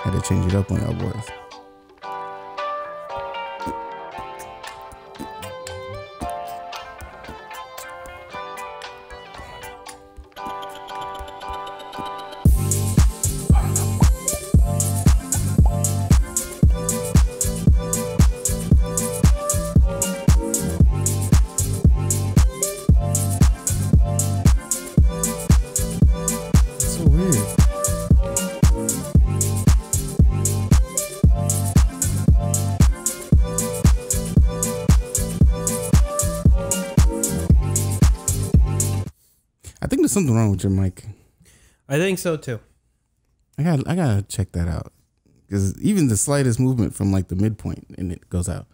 Had to change it up on y'all boys. Something wrong with your mic. I think so too. I gotta check that out, because even the slightest movement from like the midpoint and it goes out.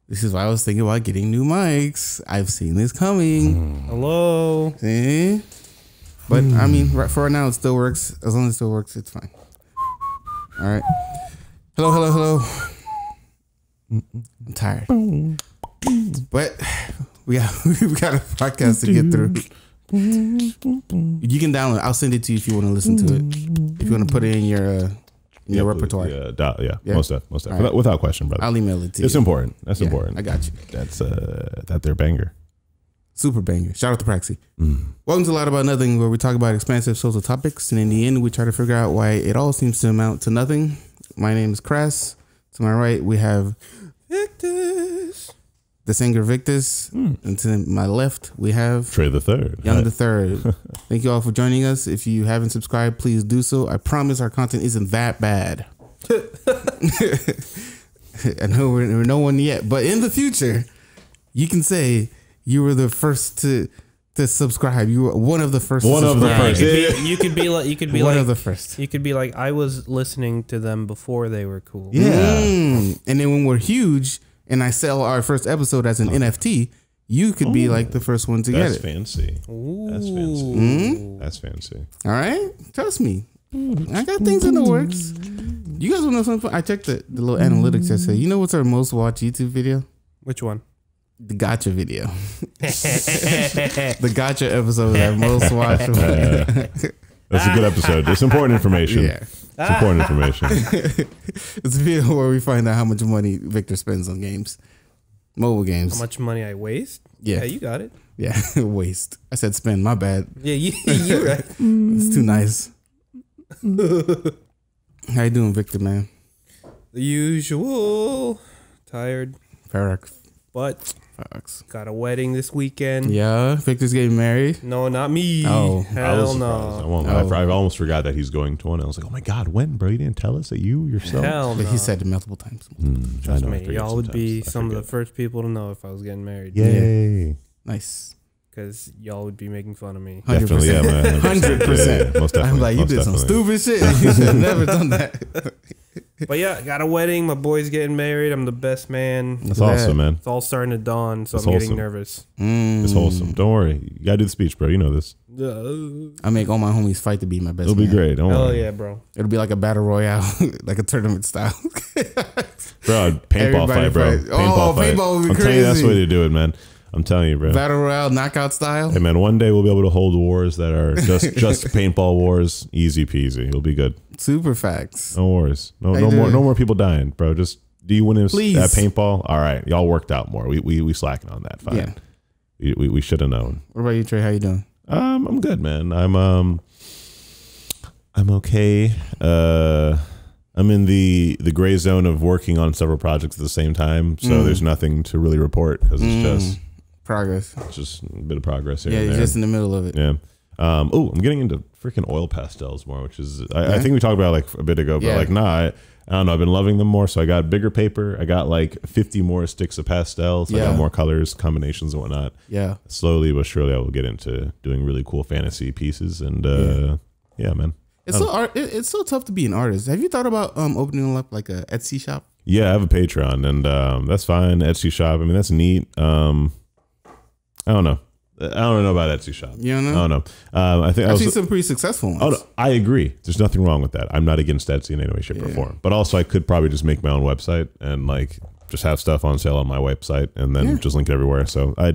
This is why I was thinking about getting new mics. I've seen this coming. Hello. See? But I mean, for right now it still works. As long as it still works, it's fine. All right. Hello. I'm tired, but we got a podcast to get through. You can download. I'll send it to you if you want to listen to it. If you want to put it in your repertoire. Yeah, most definitely. Right. Without question, brother. I'll email it to you. It's important. That's important. I got you. That's that their banger. Super banger. Shout out to Praxi. Welcome to A Lot About Nothing, where we talk about expansive social topics, and in the end, we try to figure out why it all seems to amount to nothing. My name is Crass. To my right, we have Vycktus, the singer Vycktus, and to my left we have Trey the Third. Young the Third. Thank you all for joining us. If you haven't subscribed, please do so. I promise our content isn't that bad. I know we're no one yet, but in the future, you can say you were the first to subscribe. You were one of the first. One of the first. You could be like one of the first. You could be like, I was listening to them before they were cool. Yeah. And then when we're huge, and I sell our first episode as an NFT, you could be like the first one to get it. That's fancy. Ooh. That's fancy. That's fancy. All right. Trust me. I got things in the works. You guys want to know something? I checked the little analytics that say, you know what's our most watched YouTube video? Which one? The gotcha video. The gotcha episode that most watched. That's a good episode. It's important information. Yeah. It's important information. It's a video where we find out how much money Victor spends on games. Mobile games. How much money I waste? Yeah. You got it. Yeah, waste. I said spend, my bad. Yeah, you're right. It's too nice. How you doing, Victor, man? The usual. Tired. Parax. But Facts. got a wedding this weekend. Yeah, Victor's getting married. No, not me. Oh. Hell no. I won't lie. I almost forgot that he's going to one. I was like, oh my God, when, bro? You didn't tell us that you yourself? Hell no. But he said it multiple times. Trust me, y'all would be some of the first people to know if I was getting married. Yay. Yeah. Nice. Because y'all would be making fun of me. 100%. Definitely, yeah, man. 100%. Yeah, most definitely. I'm like, you did some stupid shit. You should have never done that. But yeah, got a wedding. My boy's getting married. I'm the best man. That's awesome, man. It's all starting to dawn, so That's I'm getting wholesome. nervous. It's wholesome. Don't worry. You got to do the speech, bro. You know this. I make all my homies fight to be my best It'll be great. Don't Hell worry. yeah, bro. It'll be like a battle royale, like a tournament style. Bro, paintball fight, bro. Fight. Paintball would be I'm crazy. telling you, that's the way to do it, man. I'm telling you, bro. Battle royale, knockout style. Hey, man, one day we'll be able to hold wars that are just paintball wars. Easy peasy. It'll be good. Super facts. No worries. No more people dying, bro. Just do you win at paintball? All right, y'all worked out more. We slacking on that. Fine. Yeah. We should have known. What about you, Trey? How you doing? I'm good, man. I'm okay. I'm in the gray zone of working on several projects at the same time, so there's nothing to really report because it's just progress. It's just a bit of progress here. Yeah, and you're there. just in the middle of it. Yeah. I'm getting into freaking oil pastels more, which is I think we talked about it like a bit ago, but like I don't know. I've been loving them more, so I got bigger paper. I got like 50 more sticks of pastels. I got more colors, combinations, and whatnot. Yeah. Slowly but surely, I will get into doing really cool fantasy pieces, and yeah, man. It's so tough to be an artist. Have you thought about opening up like a Etsy shop? Yeah, I have a Patreon, and that's fine. Etsy shop. I mean, that's neat. I don't know. I don't know about Etsy shop. You don't know? I don't know. I think I've seen some pretty successful ones. Oh, no, I agree. There's nothing wrong with that. I'm not against Etsy in any way, shape, or form. But also, I could probably just make my own website and like just have stuff on sale on my website and then just link it everywhere. So I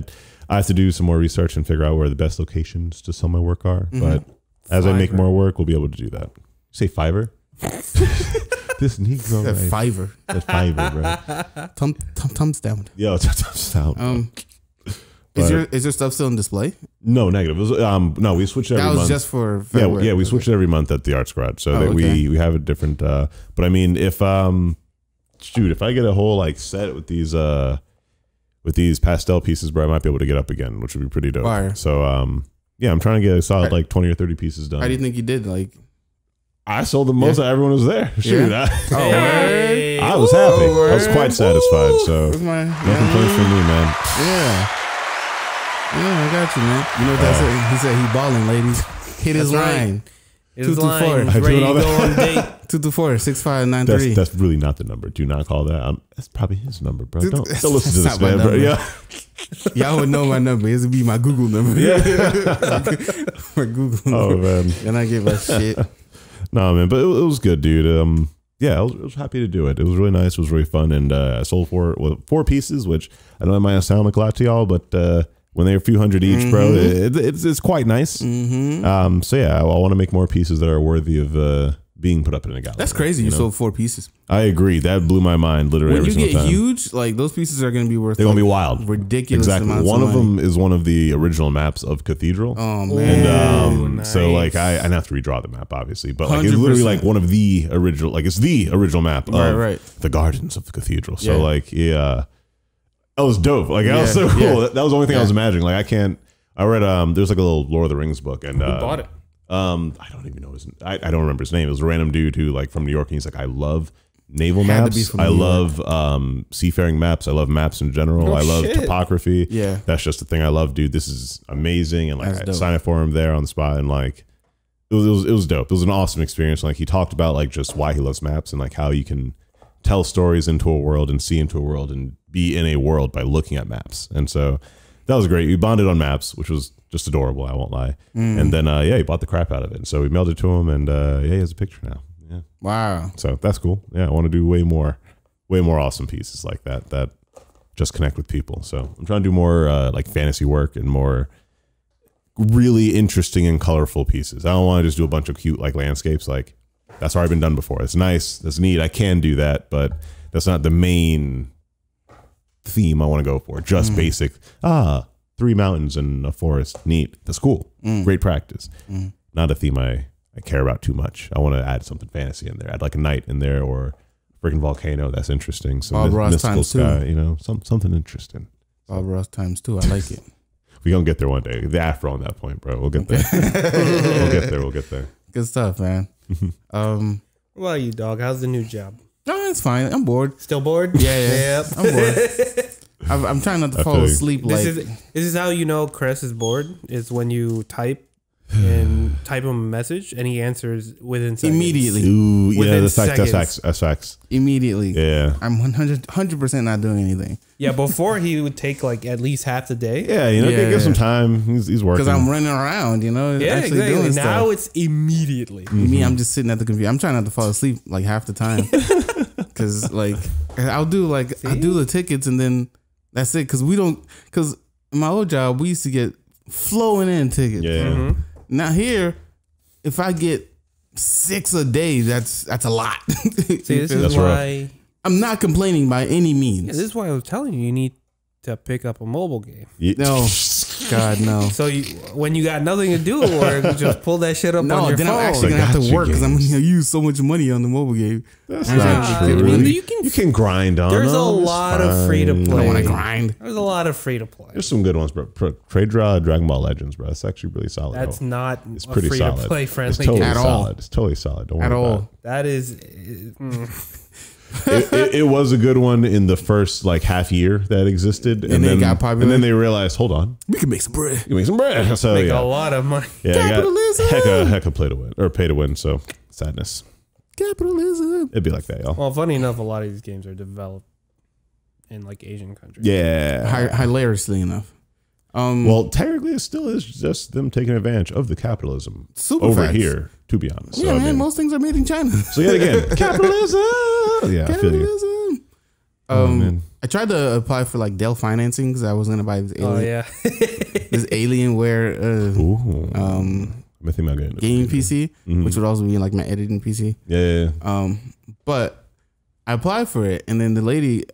have to do some more research and figure out where the best locations to sell my work are. But as I make more work, we'll be able to do that. Say Fiverr? This Negro. That Right. Fiverr. That Fiverr, bro. Thumbs down. Yo, thumbs down. Is your stuff still in display? No, negative. It was, no, we switched every That was month. just for February. Yeah, we switched it every month at the Arts Garage, so that we have a different. But I mean, if if I get a whole like set with these pastel pieces, bro, I might be able to get up again, which would be pretty dope. Fire. So yeah, I'm trying to get a solid like 20 or 30 pieces done. How do you think you did? Like, I sold the most. Everyone was there. Shoot, Hey. I was happy. I was quite satisfied. So no complaints from me, man. Yeah, I got you, man. You know what that said? He said he balling, ladies. Hit his line. His 2 line. 4. He's ready to go on a date. 2 4 6 5 9 3. That's really not the number. Do not call that. That's probably his number, bro. Don't listen to this not my man, bro. number. Yeah. Y'all would know my number. It would be my Google number. Yeah. My Google number. Oh man. And I give a shit. No, man, but it was good, dude. Yeah, I was happy to do it. It was really nice. It was really fun, and I sold 4 pieces, which I know it might sound like a lot to y'all, but when they're a few hundred each, bro, it's quite nice. So yeah, I want to make more pieces that are worthy of being put up in a gallery. That's crazy. You sold 4 pieces. I agree. That blew my mind. Literally, When every you get single time. huge, like those pieces are going to be worth. They're gonna be wild, ridiculous. Exactly. Amounts One of money. them is one of the original maps of Cathedral. Oh man. And nice. so like I have to redraw the map obviously, but like it's literally 100%. like one of the original, like it's the original map of Right. the gardens of the cathedral. So Yeah. like that was dope. Like that was so cool. Yeah. That was the only thing I was imagining. Like I read there's like a little Lord of the Rings book, and Who bought it? I don't even know I don't remember his name. It was a random dude who like from New York, and he's like, I love naval Had to be maps. from I New love seafaring maps. I love maps in general. Oh, I love shit. topography. Yeah. That's just the thing I love, dude. This is amazing. And like That's I dope. signed up for him there on the spot, and like it was dope. It was an awesome experience. Like he talked about like just why he loves maps and like how you can tell stories into a world and see into a world and be in a world by looking at maps. And so that was great. We bonded on maps, which was just adorable. I won't lie. And then he bought the crap out of it. And so we mailed it to him, and he has a picture now. Yeah. Wow. So that's cool. Yeah, I want to do way more awesome pieces like that just connect with people. So I'm trying to do more like fantasy work and more really interesting and colorful pieces. I don't want to just do a bunch of cute like landscapes. Like that's already been done before. It's nice. That's neat. I can do that, but that's not the main theme I want to go for. Just basic. 3 mountains and a forest. Neat. That's cool. Great practice. Not a theme I care about too much. I want to add something fantasy in there. Add like a night in there or freaking volcano. That's interesting. Some mystical sky. You know, something interesting. Bob Ross times 2. I like it. We gonna get there one day. The afro on that point, bro. We'll get there. We'll get there. Good stuff, man. What about you, dog? How's the new job? No, it's fine. I'm bored. Still bored? Yeah. Yep. I'm bored. I'm trying not to fall feel you. asleep. Like This is how you know Chris is bored, is when you type him a message and he answers within seconds. immediately. Ooh, Within that's seconds. facts. That's facts. Immediately. Yeah. I'm 100% not doing anything Yeah, before he would take like at least half the day. Yeah, you know, Yeah. give some time. He's working. because I'm running around. You know, Yeah, actually exactly. doing Now stuff. it's immediately. Me, I'm just sitting at the computer. I'm trying not to fall asleep like half the time because like I'll do the tickets and then that's it. Because in my old job we used to get flowing in tickets. Yeah. Now here, if I get 6 a day, that's a lot. See, this That's is rough. why. I'm not complaining by any means. Yeah, this is why I was telling you need to pick up a mobile game. No, God, no. So when you got nothing to do at work, just pull that shit up on No, your then phone. I'm actually gonna have to Gotcha work because I'm games. gonna use so much money on the mobile game. That's I not have true. to- Really. You can grind on. There's a them. It's lot of free to fine. I play. don't want to grind. There's a lot of free to play. There's some good ones, bro. Trade Draw, Dragon Ball Legends, bro. That's actually really solid. That's though. not It's a pretty free solid. to play It's friendly totally game. At all. solid. It's totally solid. Don't worry At about all. That is. it was a good one in the first like half year that existed, and then then it got popular. And then they realized, hold on, We can make some bread. you can make some bread. So Make yeah, a lot of money. yeah, I Capitalism. got heck of play to win or pay to win. So sadness. Capitalism. It'd be like that, y'all. Well, funny enough, a lot of these games are developed in like Asian countries. Yeah. Hilariously enough. Well, technically, it still is just them taking advantage of the capitalism Super over facts. here. To be honest, Yeah, so, I man. mean, Most things are made in China. so yet again, capitalism. Yeah, I feel you. Capitalism. Man. I tried to apply for like Dell financing because I was gonna buy this alien, Oh yeah. this Alienware Ooh. I think I'll get into gaming PC, which would also be like my editing PC. Yeah. But I applied for it, and then the lady,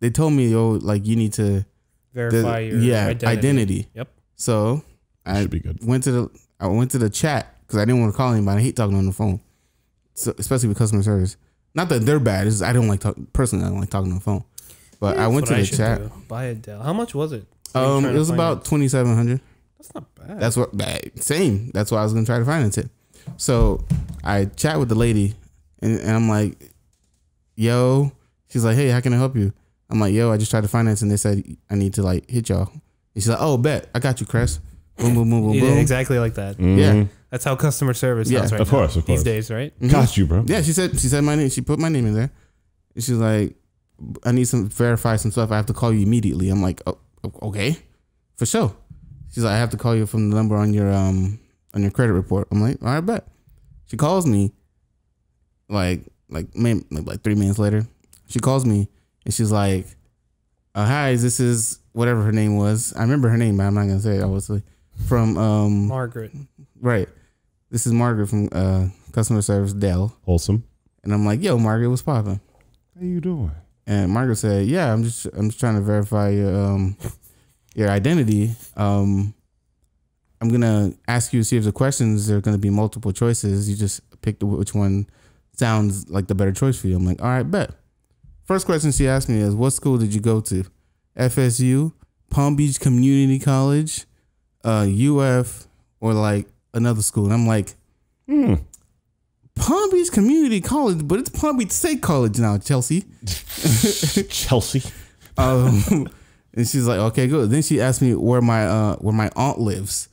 they told me, yo, like you need to verify your identity. Yep. So I went to the chat because I didn't want to call anybody. I hate talking on the phone, so, especially with customer service. Not that they're bad. It's just I don't like personally. I don't like talking on the phone. But I went to the chat. Buy a Dell. How much was it? It was about $2,700. That's not bad. That's what same. That's why I was gonna try to finance it. So I chat with the lady, and I'm like, "Yo," she's like, "Hey, how can I help you?" I'm like, "Yo, I just tried to finance, and they said I need to like hit y'all." And she's like, "Oh, bet I got you, Cress." Boom, boom, boom, boom, boom. Exactly like that. Yeah, that's how customer service sounds right of course, these days, right? Got you, bro. Yeah, she said my name. She put my name in there. And she's like, "I need verify some stuff. I have to call you immediately." I'm like, "Oh, okay, for sure." She's like, "I have to call you from the number on your credit report." I'm like, "All right, bet." She calls me like 3 minutes later. She calls me and she's like, "Hi, this is whatever her name was. I remember her name, but I'm not gonna say it obviously. From Margaret. Right. This is Margaret from customer service Dell." Wholesome. And I'm like, "Yo, Margaret, what's poppin'?" How you doing? And Margaret said, "Yeah, I'm just trying to verify your identity. I'm gonna ask you a series of questions. There are gonna be multiple choices. You just pick which one sounds like the better choice for you." I'm like, "All right, bet." First question she asked me is, "What school did you go to? FSU, Palm Beach Community College, UF, or like another school?" And I'm like, Palm Beach Community College, but it's Palm Beach State College now, Chelsea. Chelsea. And she's like, "Okay, good." Then she asked me where my aunt lives.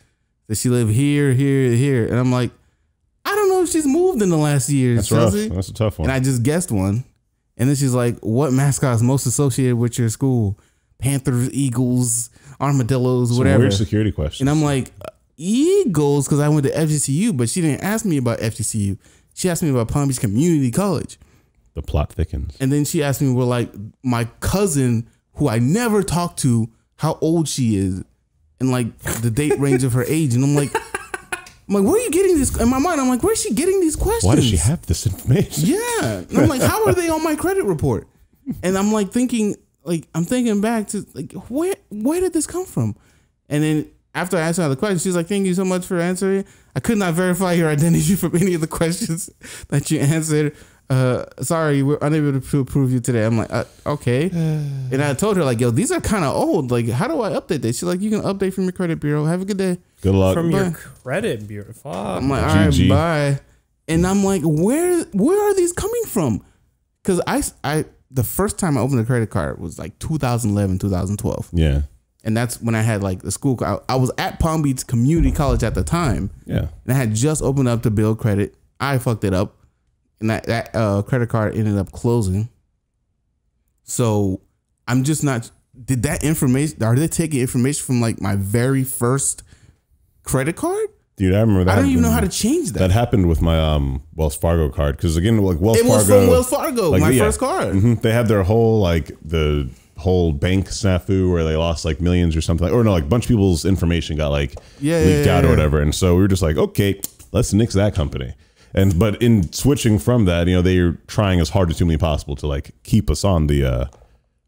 Does she live here, here, here? And I'm like, I don't know if she's moved in the last year. That's Chelsea. rough. That's a tough one. And I just guessed one. And then she's like, "What mascot is most associated with your school? Panthers, Eagles, armadillos, whatever." Weird security questions. And I'm like, Eagles, because I went to FGCU, but she didn't ask me about FGCU. She asked me about Palm Beach Community College. The plot thickens. And then she asked me, well, like my cousin, who I never talked to, how old she is, and like the date range of her age. And I'm like, where are you getting this? In my mind, I'm like, where is she getting these questions? Why does she have this information? Yeah. And I'm like, how are they on my credit report? And I'm like thinking back to like, where did this come from? And then after I asked her the question, she's like, "Thank you so much for answering. I could not verify your identity from any of the questions that you answered. Sorry, we're unable to approve you today." I'm like, okay. And I told her like, "Yo, these are kind of old. Like, how do I update this?" She's like, "You can update from your credit bureau. Have a good day." Good luck. From your credit bureau. Fuck. I'm like, "All right, bye." And I'm like, where are these coming from? Because I the first time I opened a credit card was like 2011, 2012. Yeah. And that's when I had like the school. I was at Palm Beach Community College at the time. Yeah. And I had just opened up to build credit. I fucked it up. And that credit card ended up closing. So I'm just not. Did that information? Are they taking information from like my very first credit card? Dude, I remember that. I don't even know how to change that. That happened with my Wells Fargo card because again, like Wells Fargo. It was from Wells Fargo, like, my first card. They had their whole like the whole bank snafu where they lost like millions or something, or no, like a bunch of people's information got like leaked out or whatever, and so we were just like, okay, let's nix that company. But in switching from that, you know, they're trying as hard as humanly possible to like keep us on the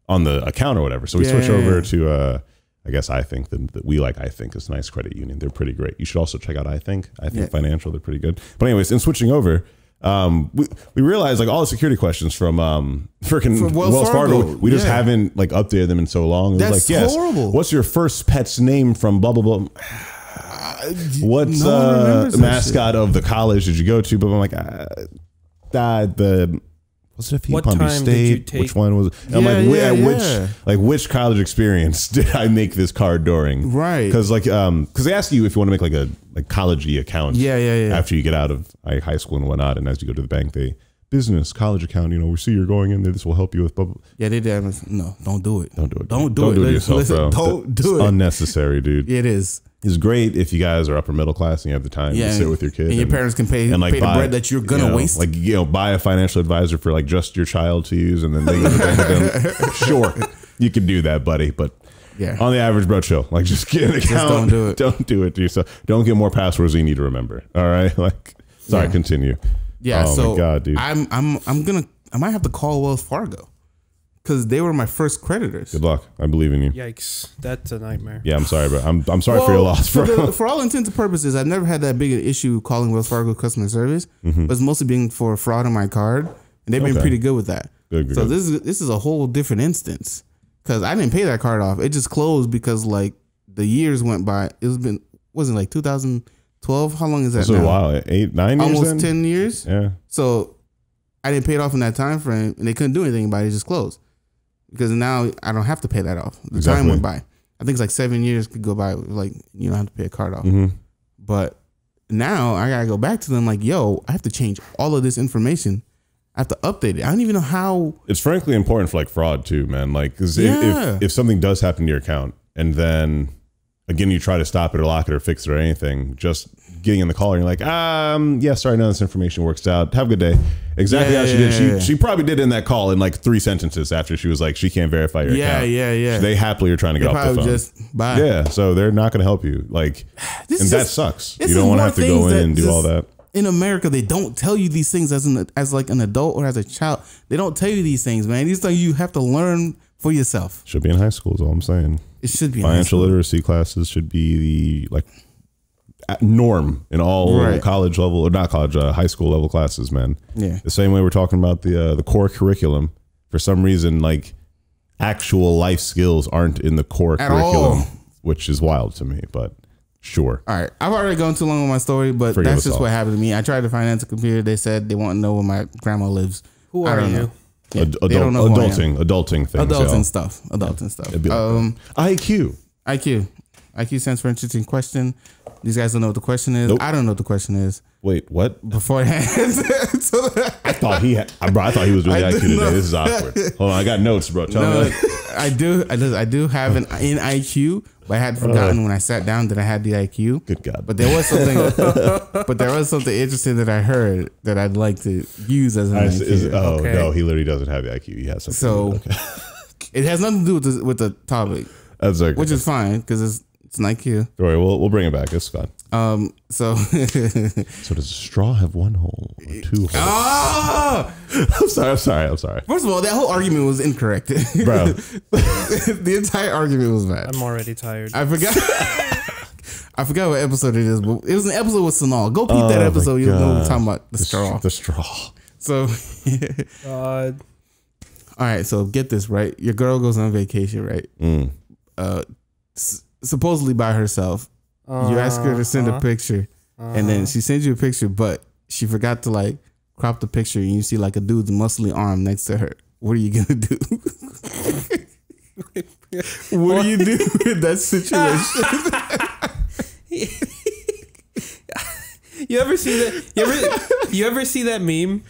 account or whatever. So we switch over to I guess I think that we like I think is a nice credit union. They're pretty great. You should also check out I think Financial. They're pretty good. But anyways, in switching over, we realized like all the security questions from freaking Wells Fargo, we just haven't like updated them in so long. It was like, horrible. What's your first pet's name from blah blah blah? What's the mascot of the college did you go to? But I'm like, was it FE Palm Beach State? Which one was it? I'm which college experience did I make this card during? Right. Because they ask you if you want to make like a college-y account. After you get out of high school and whatnot, and as you go to the bank, business college account. You know, we see you're going in there. This will help you with. Blah, blah. Yeah, they did. No, don't do it. Don't do it. Don't do it to yourself, bro. Don't do it. It's unnecessary, dude. It is. It's great if you guys are upper middle class and you have the time to sit with your kid, and your parents can pay the bread that you're gonna waste. Like buy a financial advisor for like just your child to use, and then they go to the bank with them. Sure, you can do that, buddy. But Yeah. On the average, bro, chill. Like, just get an account. Just don't do it. Don't do it to yourself. Don't get more passwords than you need to remember. All right. Like, sorry, continue. Yeah. Oh so my God, dude. I might have to call Wells Fargo because they were my first creditors. Good luck. I believe in you. Yikes, that's a nightmare. Yeah, I'm sorry, bro. I'm sorry for your loss, bro. For all intents and purposes, I've never had that big an issue calling Wells Fargo customer service, but it's mostly been for fraud on my card, and they've been pretty good with that. Good. So this is a whole different instance because I didn't pay that card off. It just closed because like the years went by. Wasn't like 2012. How long is that? It's a while. 8, 9 years. Almost 10 years. Yeah. So I didn't pay it off in that time frame, and they couldn't do anything about it. It just closed because now I don't have to pay that off. The time went by. I think it's like 7 years could go by. Like you don't have to pay a card off. But now I gotta go back to them. Like, yo, I have to change all of this information. I have to update it. I don't even know how. It's frankly important for like fraud too, man. Like, cause if something does happen to your account and then again, you try to stop it or lock it or fix it or anything, just getting in the call and you're like, yeah, sorry, none of this information works out. Have a good day. Exactly how she did. She probably did in that call in like 3 sentences after she was like, she can't verify your account. Yeah. So they happily are trying to get off the phone. Just bye. Yeah. So they're not going to help you. Like, and that sucks. You don't want to have to go in and do all that. In America, they don't tell you these things as like an adult or as a child. They don't tell you these things, man. These things you have to learn for yourself. Should be in high school is all I'm saying. It should be. Financial literacy classes should be the like norm in all college level or not college, high school level classes, man. Yeah. The same way we're talking about the core curriculum. For some reason, like actual life skills aren't in the core curriculum, which is wild to me, but. Sure. All right. I've already gone too long with my story, but that's just what happened to me. I tried to finance a computer. They said they want to know where my grandma lives. Who are you? Yeah, they don't know adulting things. Adulting stuff. IQ. IQ stands for interesting question. These guys don't know what the question is. Nope. I don't know what the question is. Wait, what? Beforehand. I thought he was doing the IQ today. This is awkward. Hold on, I got notes, bro. Tell me. I do have an IQ, but I had forgotten when I sat down that I had the IQ. Good God. But there was something interesting that I heard that I'd like to use as an IQ. No, he literally doesn't have the IQ. He has something. So it has nothing to do with the topic. That's okay. Which is fine because it's an IQ. Don't worry, we'll bring it back. It's fine. So does a straw have one hole or 2 holes? I'm sorry. First of all, that whole argument was incorrect, bro. The entire argument was bad. I'm already tired. I forgot what episode it is, but it was an episode with Sanal. Go peep that episode. You'll know we're talking about the straw. The straw. So, all right. So get this right. Your girl goes on vacation, right? Supposedly by herself. You ask her to send a picture, and then she sends you a picture, but she forgot to like crop the picture, and you see like a dude's muscly arm next to her. What are you gonna do? What do you do in that situation? You ever see that? You ever see that meme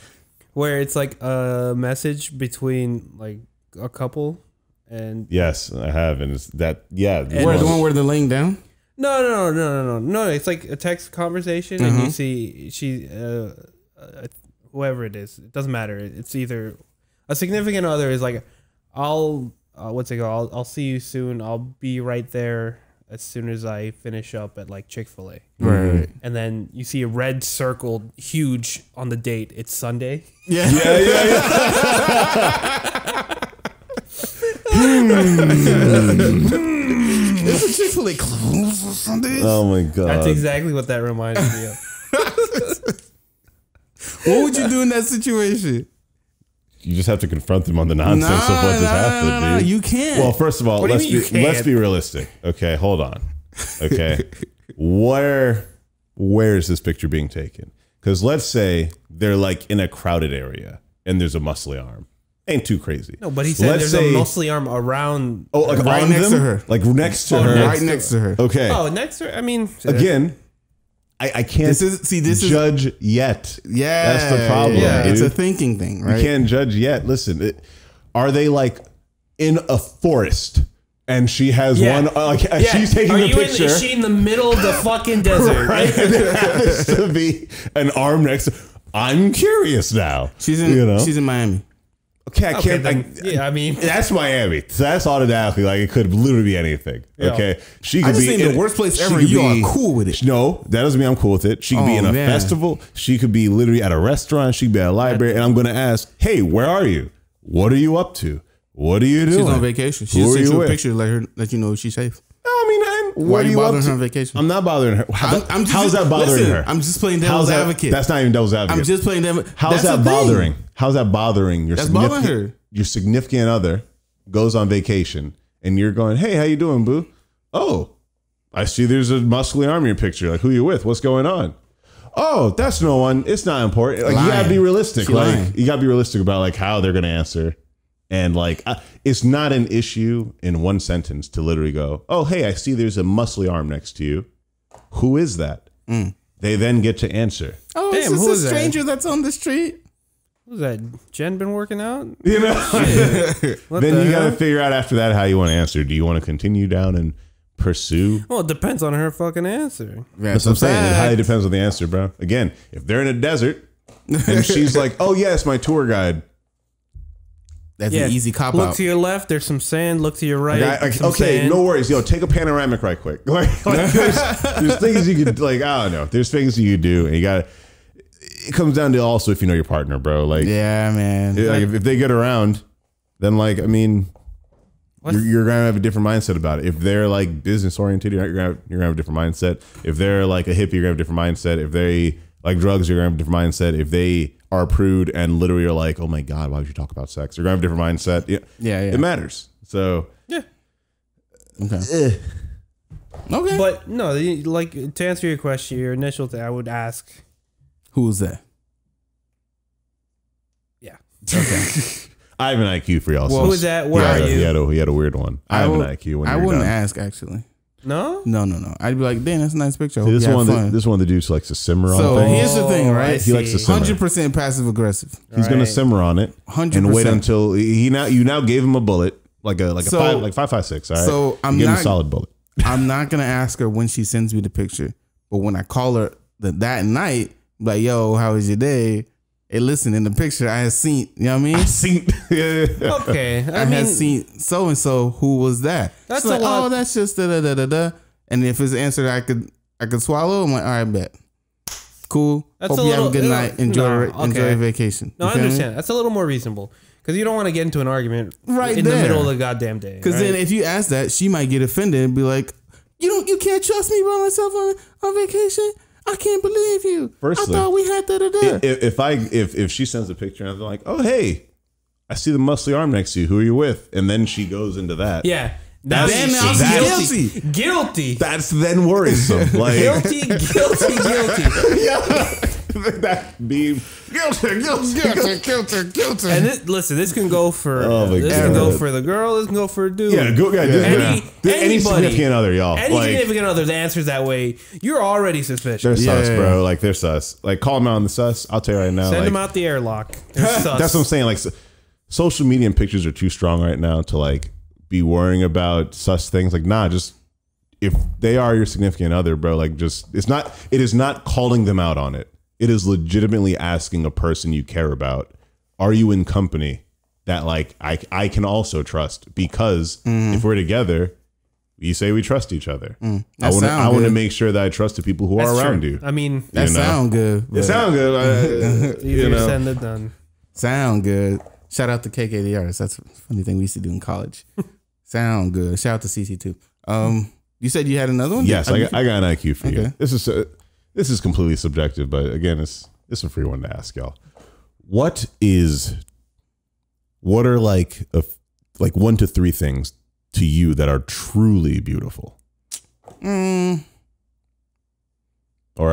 where it's like a message between like a couple? And yes, I have, and it's that the one where they're laying down. No. It's like a text conversation, and you see whoever it is. It doesn't matter. It's either a significant other is like, I'll see you soon. I'll be right there as soon as I finish up at like Chick-fil-A. Right. And then you see a red circle, huge on the date. It's Sunday. Yeah. Is the Chick-fil-A closed on Sundays? Oh my God. That's exactly what that reminds me of. What would you do in that situation? You just have to confront them on the nonsense of what just happened, dude. You can't. Well, first of all, let's be realistic. Okay, hold on. Okay. Where is this picture being taken? Because let's say they're like in a crowded area and there's a muscly arm. Ain't too crazy. No, but he said there's a muscly arm around. Oh, like right next to her. Like next to her. Right next to her. Okay. Oh, next to her. I mean, again, I can't judge yet. Yeah. That's the problem. Yeah. Dude. It's a thinking thing, right? You can't judge yet. Listen, are they like in a forest? And she has one, she's taking the picture. Is she in the middle of the fucking desert? Right? There has to be an arm next to. I'm curious now. She's in Miami. Okay, I can't. I mean, that's Miami. So that's automatically like it could literally be anything. Okay, she could be in the worst place ever. You are cool with it. No, that doesn't mean I'm cool with it. She could be in a festival. She could be literally at a restaurant. She could be at a library, and I'm going to ask, "Hey, where are you? What are you up to? What are you doing?" She's on vacation. She just sent you a picture to let you know she's safe. I mean, why are you bothering her on vacation? I'm not bothering her. How's that bothering her? I'm just playing devil's advocate. That's not even devil's advocate. I'm just playing devil's. How's that bothering? How's that bothering your bothering her? Your significant other goes on vacation and you're going, "Hey, how you doing, boo? Oh, I see there's a muscly arm in your picture. Like, who you with? What's going on? Oh, that's no one. It's not important." Like, you gotta be realistic. You gotta be realistic about like how they're gonna answer. And like, it's not an issue in one sentence to literally go, "Oh, hey, I see there's a muscly arm next to you. Who is that?" They then get to answer. "Oh, damn, who is a stranger that's on the street?" Who's that? Jen been working out? You know? Then you got to figure out after that how you want to answer. Do you want to continue down and pursue? Well, it depends on her fucking answer. That's what I'm saying. It highly depends on the answer, bro. Again, if they're in a desert and she's like, "Oh, yes, my tour guide." That's an easy cop out. Look to your left, there's some sand. Look to your right. Okay, sand. No worries. Yo, take a panoramic right quick. Like there's things you could, like, I don't know. There's things you could do, and you got to. It comes down to also if you know your partner, bro. Like, yeah, man. Like if they get around, then like, I mean, you're gonna have a different mindset about it. If they're like business oriented, you're gonna have a different mindset. If they're like a hippie, you're gonna have a different mindset. If they like drugs, you're gonna have a different mindset. If they are a prude and literally are like, "Oh my god, why would you talk about sex?" You're gonna have a different mindset. Yeah. It matters. So yeah. Okay. Okay. But no, like to answer your question, your initial thing, I would ask, who's that? Yeah. Okay. I have an IQ for y'all. Well, who is that? Where are you? He had a weird one. I have an IQ. When I wouldn't ask actually. No. I'd be like, "Damn, that's a nice picture." See, this one the dude likes to simmer on. So here's the thing, right? He likes to simmer. 100% passive aggressive. He's gonna simmer on it 100%. and wait until you now gave him a bullet like a 5.56. All right. So I'm give him not a solid bullet. I'm not gonna ask her when she sends me the picture, but when I call her that night, like, "Yo, how was your day?" Hey, listen, in the picture I had seen, you know what I mean? Okay. I had seen so and so. Who was that? That's like, a lot. "Oh, that's just da da da da da." And if it's an answer that I could swallow, I'm like, "All right, bet. Cool. Hope you have a good night. Enjoy your vacation." No, I understand. That's a little more reasonable because you don't want to get into an argument in the middle of the goddamn day. Because then if you ask that, she might get offended and be like, You can't trust me by myself on vacation. I can't believe you. Firstly, I thought we had da-da-da. If she sends a picture and they're like, "Oh, hey, I see the muscly arm next to you. Who are you with?" And then she goes into that. Yeah. That's guilty. That's then worrisome. Like, guilty. that beam. Guilty. And this can go for the girl. This can go for a dude. Any significant other, y'all. Any significant other that answers that way, you're already suspicious. They're sus, bro. Like, they're sus. Like, call them out on the sus. I'll tell you right now. Send them out the airlock. They're sus. That's what I'm saying. Like, social media and pictures are too strong right now to like be worrying about sus things. Like, nah, just if they are your significant other, bro, like, just it is not calling them out on it. It is legitimately asking a person you care about, are you in company that like I can also trust? Because if we're together, you say we trust each other. I want to make sure that I trust the people who are around you. I mean, that sound good. It sound good. Easier said than done. Sound good. Shout out to KKDRs. That's a funny thing we used to do in college. Sound good. Shout out to CC too. You said you had another one? Yes, I got an IQ for you. This is completely subjective, but again, it's a free one to ask y'all. What are like 1 to 3 things to you that are truly beautiful? Or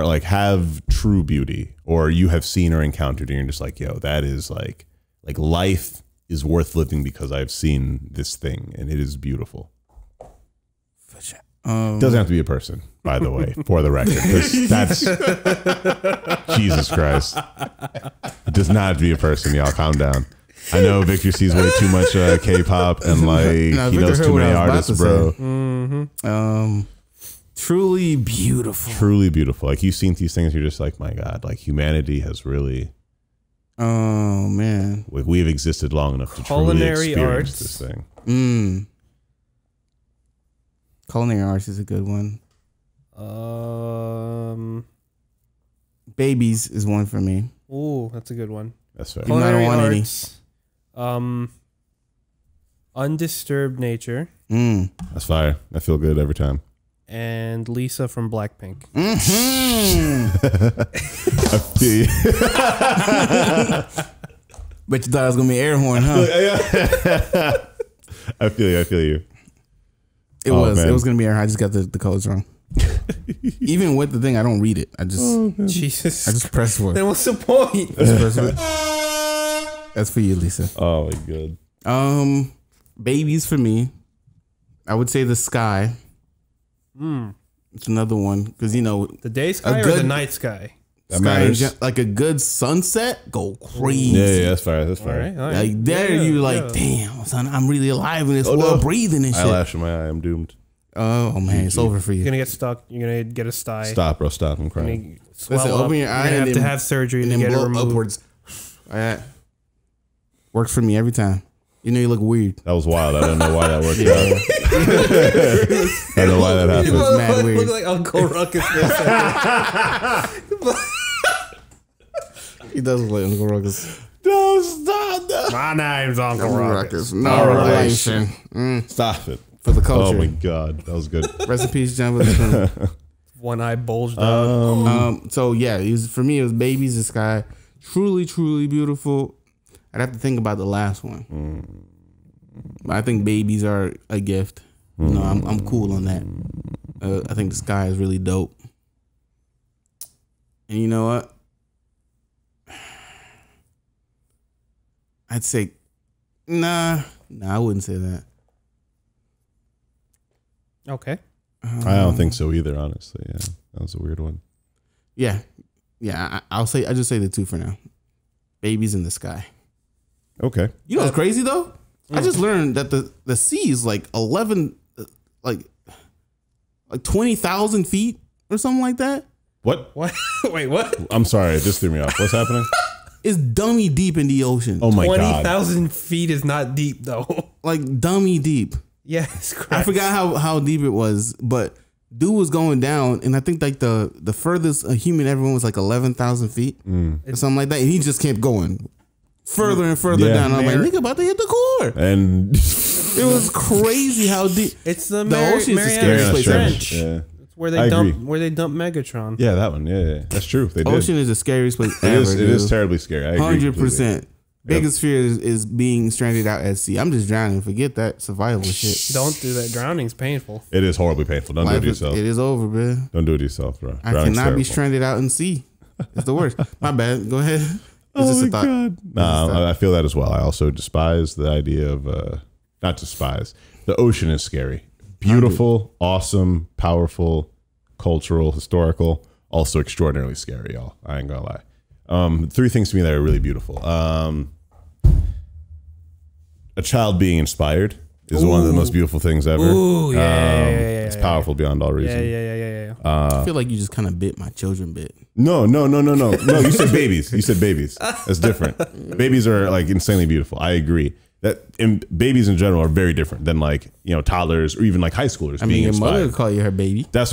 like have true beauty, or you have seen or encountered and you're just like, yo, that is like life is worth living because I've seen this thing and it is beautiful. Doesn't have to be a person, by the way, for the record. That's Jesus Christ. It does not have to be a person, y'all. Calm down. I know Victor sees way too much K-pop and like he knows too many artists, bro. Truly beautiful. Truly beautiful. Like, you've seen these things, you're just like, my God, like humanity has really Oh man, We've existed long enough to Culinary truly experience arts. this thing. Culinary arts is a good one. Babies is one for me. Ooh, that's a good one. That's fair. Culinary want any. arts. Undisturbed nature. That's fire. I feel good every time. And Lisa from Blackpink. I feel you. Bet you thought it was gonna be air horn, huh? I feel you. It was gonna be air horn. I just got the codes wrong. Even with the thing, I don't read it. I just Jesus. I just press for it. Then what's the point? That's for you, Lisa. Oh my god. Babies for me. I would say the sky. It's another one because the day sky or the night sky. Like a good sunset, go crazy. Yeah, that's fire. All right. Like there, you damn son, I'm really alive in this world, breathing and shit. Eyelash in my eye, I'm doomed. Oh man, it's over for you. You're gonna get stuck. You're gonna get a sty. Stop, bro. Stop. I'm crying. Listen, open your eye. You're gonna and have to have surgery and to then get it blow removed. upwards. Works for me every time. You know you look weird. That was wild. I don't know why that worked out. I don't know why that happened. It's mad weird. Look like Uncle Ruckus. He does look like Uncle Ruckus. No, stop that. My name's Uncle Ruckus. No relation. Stop it. For the culture. Oh my god, that was good. Rest in peace, John Witherspoon. One eye bulged out. So yeah, for me it was Babies the Sky. Truly, truly beautiful. I'd have to think about the last one. I think babies are a gift. No, I'm cool on that. I think the sky is really dope. And you know what? I'd say, nah, I wouldn't say that. Okay. I don't think so either, honestly. Yeah, that was a weird one. Yeah. I'll just say the two for now. Babies in the sky. Okay. You know what's crazy though? I just learned that the sea is like 20,000 feet or something like that. What? Wait, what? I'm sorry, it just threw me off. What's happening? It's dummy deep in the ocean. Oh my god. 20,000 feet is not deep though. Like dummy deep. Yes, correct. I forgot how deep it was, but dude was going down, and I think like the furthest a human ever went was like 11,000 feet or something like that, and he just kept going further and further down. I'm like, nigga, about to hit the core. And it was crazy how deep. It's the ocean is the scariest place ever. Trench. Yeah. It's where they dump Megatron. Yeah, that one. Yeah. That's true. They did. Ocean is the scariest place ever. It is terribly scary. I agree. 100%. Biggest fear is being stranded out at sea. I'm just drowning. Forget that survival shit. Don't do that. Drowning's painful. It is horribly painful. Don't do it yourself. It is over, bro. Don't do it yourself, bro. I cannot be stranded out in sea. It's the worst. My bad. Go ahead. It's just a thought. God. Nah, I feel that as well. I also despise the idea of not despise. The ocean is scary. Beautiful, awesome, powerful, cultural, historical, also extraordinarily scary, y'all. I ain't gonna lie. Three things to me that are really beautiful. A child being inspired is one of the most beautiful things ever. Ooh, yeah, it's powerful beyond all reason. Yeah. I feel like you just kind of bit my children bit. No. You said babies. You said babies. That's different. Babies are like insanely beautiful. I agree. Babies in general are very different than toddlers or even like high schoolers. I mean, your mother would call you her baby. That's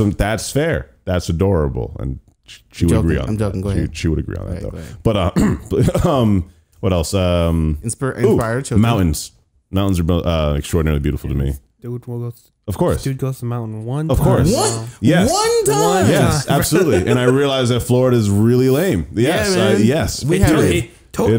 fair. That's adorable, and she would agree on that. I'm joking. Go ahead. She would agree on that though. But what else? Inspired children. Mountains. Mountains are extraordinarily beautiful to me. Dude goes. Of course. Dude goes to the mountain one Of time. course. What? Yes. One time? Yes, absolutely. And I realized that Florida is really lame. Yes. man. Yes. We have it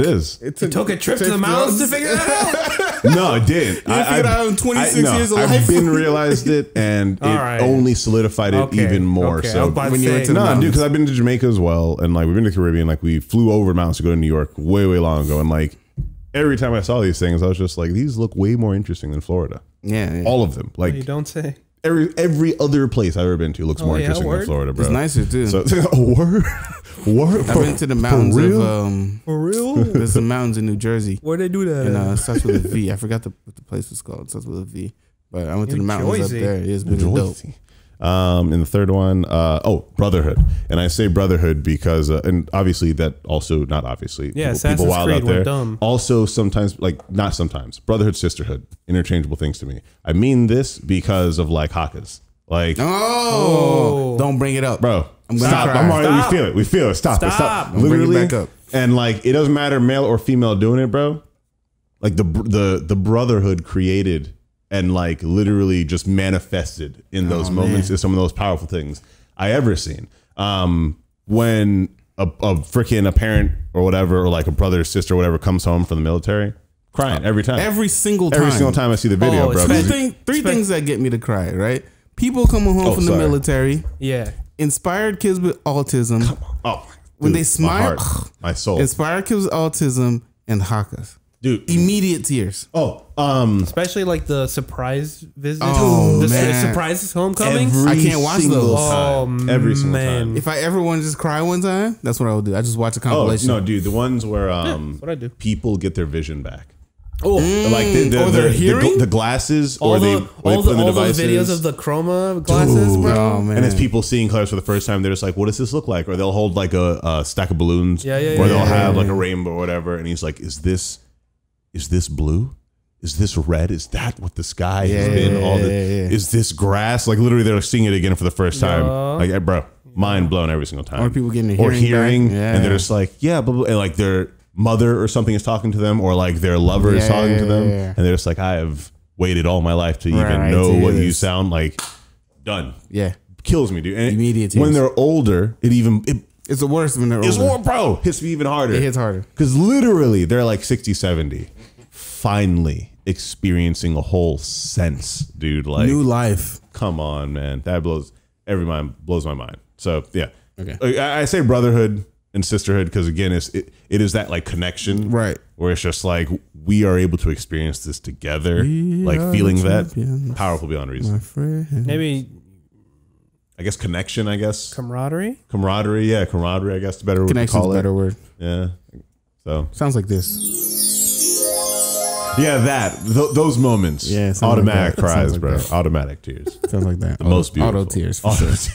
is. It took a trip to the mountains to figure it out. No, it didn't. You figured out in 26 years of life? I've been realized it, and it right. only solidified it even more. Okay. So when you went to the no, mountains. dude, because I've been to Jamaica as well, and like we've been to the Caribbean. Like we flew over mountains to go to New York way long ago, and like every time I saw these things, I was just like, these look way more interesting than Florida. Yeah. All of them. Like You don't say. every other place I've ever been to looks more interesting than word? Florida, bro. It's nicer too. So word. I've been to the mountains of For real? there's some mountains in New Jersey. Where they do that? And at? it starts with a V. I forgot what the place was called. It starts with a V. But I went to the In mountains Jersey. up there. It's been dope. And the third one, Brotherhood. And I say Brotherhood because, and obviously that also, not obviously, people wild out there. Also sometimes, like not sometimes, Brotherhood, Sisterhood, interchangeable things to me. I mean this because of like hakas. Like, don't bring it up, bro. I'm gonna stop. cry. I'm already, we feel it. Stop. Literally, bring it back up. And like, it doesn't matter male or female doing it, bro. Like the Brotherhood created and like literally just manifested in those moments is some of those powerful things I ever seen. When a freaking a parent or whatever, or like a brother or sister or whatever comes home from the military, crying every time. Every single time I see the video, bro. Three things that get me to cry, right? People coming home from the military. Yeah. Inspired kids with autism. When they smile. My heart, my soul. Inspired kids with autism and hakas. Dude, immediate tears. Especially like the surprise visit. Oh, the man. surprise homecomings. I can't watch those. Every single time. If I ever want to just cry one time, that's what I would do. I just watch a compilation. No, dude, the ones where that's what I do. People get their vision back. Like their hearing, the glasses, all or they put in the devices. Those videos of the chroma glasses, bro. Oh, man. And it's people seeing colors for the first time. They're just like, "What does this look like?" Or they'll hold like a stack of balloons, or they'll have like a rainbow or whatever. And he's like, "Is this blue? Is this red? Is that what the sky has been? Is this grass?" Like literally, they're seeing it again for the first time. Like, hey, bro, mind blown every single time. Or people getting hearing, and they're just like, blah, blah, and like their mother or something is talking to them, or like their lover is talking to them, and they're just like, I have waited all my life to even know what you sound like. Done. Yeah, kills me, dude. And immediate. When they're older, it's the worst when they're older. It's more, bro. Hits me even harder. It hits harder because literally they're like 60, 70, finally experiencing a whole sense, dude. Like new life. Come on, man. That blows my mind. So yeah, okay. I say Brotherhood and Sisterhood because again, it is that like connection, right? Where it's just like we are able to experience this together, like feeling that powerful beyond reason. Maybe, I guess connection. I guess camaraderie. Yeah, camaraderie. I guess the better word to call it. Better word. Yeah. So sounds like this. Yeah, those moments. Yeah, automatic like cries, like bro. That. Automatic tears. Sounds like that. The most beautiful. Auto tears. Tears.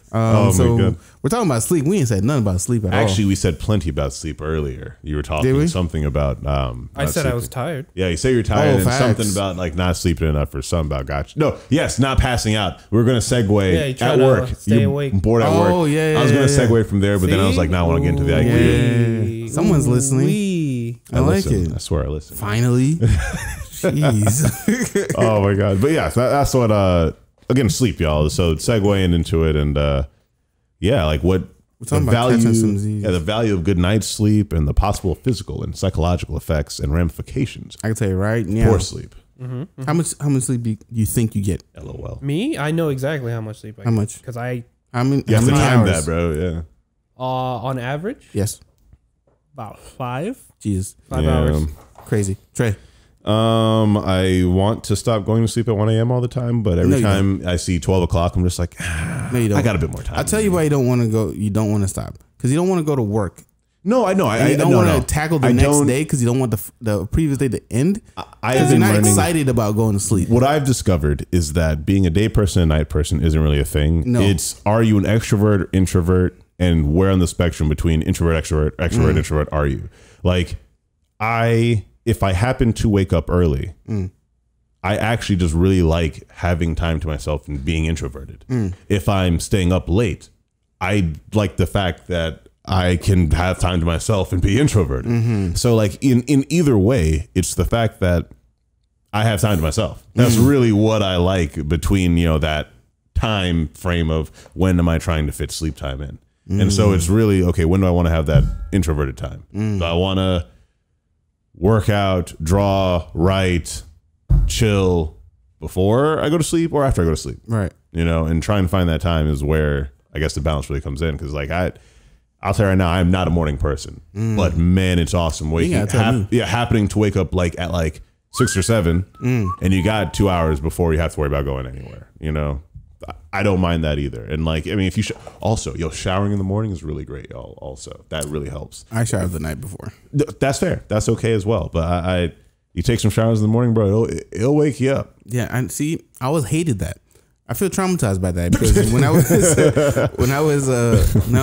So we're talking about sleep. We ain't said nothing about sleep at all. Actually, we said plenty about sleep earlier. You were talking something about. I said sleeping. I was tired. Yeah, you say you're tired, and something about like not sleeping enough, or something about gotcha. No, yes, not passing out. We're gonna segue at work. Stay awake. Bored at work. Oh yeah. I was gonna segue from there, but then I was like, now I want to get into the IQ. Yeah. Someone's listening. I like it. I swear I listen. Finally. Jeez. Oh my god. But yeah, that's what again, sleep, y'all. So segueing into it, and like what the value, the value of good night's sleep and the possible physical and psychological effects and ramifications. I can tell you right now. Poor sleep. Mm-hmm. How much sleep do you think you get? LOL. Me, I know exactly how much sleep I get. How much? Because you have to time that, bro. Yeah. On average? Yes. About 5. Jesus. 5 hours. Crazy. Trey. I want to stop going to sleep at 1 a.m. all the time, but every time I see 12 o'clock, I'm just like, no, you don't. I got a bit more time. I'll tell you why you don't want to go. You don't want to stop because you don't want to go to work. No, I know. You don't want to tackle the next day because you don't want the previous day to end. You're not excited about going to sleep. What I've discovered is that being a day person and a night person isn't really a thing. No. It's, are you an extrovert or introvert? And where on the spectrum between introvert, introvert are you? Like, if I happen to wake up early, I actually just really like having time to myself and being introverted. If I'm staying up late, I like the fact that I can have time to myself and be introverted. So like in either way, it's the fact that I have time to myself. That's really what I like between, that time frame of when am I trying to fit sleep time in. And so it's really, okay, when do I want to have that introverted time? Do I want to work out, draw, write, chill before I go to sleep or after I go to sleep? Right. And try and find that time is where I guess the balance really comes in. Because like I'll tell you right now, I'm not a morning person, but man, it's awesome happening to wake up like at like 6 or 7 and you got 2 hours before you have to worry about going anywhere, I don't mind that either. And like, I mean, if you showering in the morning is really great, y'all. Also, that really helps. I showered the night before. That's fair. That's okay as well. But you take some showers in the morning, bro. It'll wake you up. Yeah, and see, I always hated that. I feel traumatized by that because when I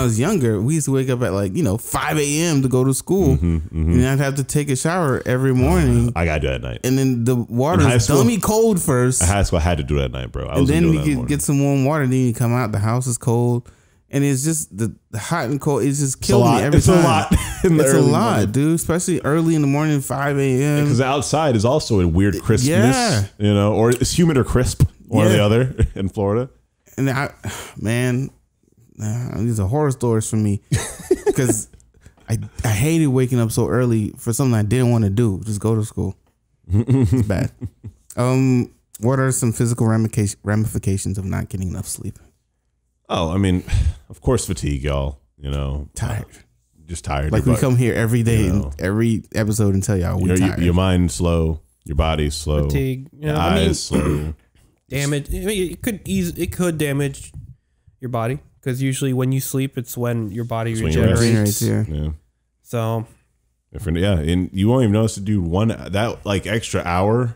was younger, we used to wake up at 5 a.m. to go to school, and I'd have to take a shower every morning. I gotta do that at night, and then the water is dummy cold first. In high school, I had to do that at night, bro. And then you get some warm water, and then you come out, the house is cold, and it's just the hot and cold. It's just killing me every time. It's a lot, dude. Especially early in the morning, 5 a.m. Because outside is also a weird crispness, or it's humid or crisp. One or the other in Florida. And these are horror stories for me because I hated waking up so early for something I didn't want to do. Just go to school. It's bad. What are some physical ramifications of not getting enough sleep? Oh, I mean, of course, fatigue, y'all. Tired. Just tired. Like we come here every day, every episode, and tell y'all we're tired. Your mind's slow. Your body's slow. Fatigue. Your eyes slow. Damage. I mean, it could damage your body because usually when you sleep, it's when your body regenerates. Yeah. So, and you won't even notice to do extra hour,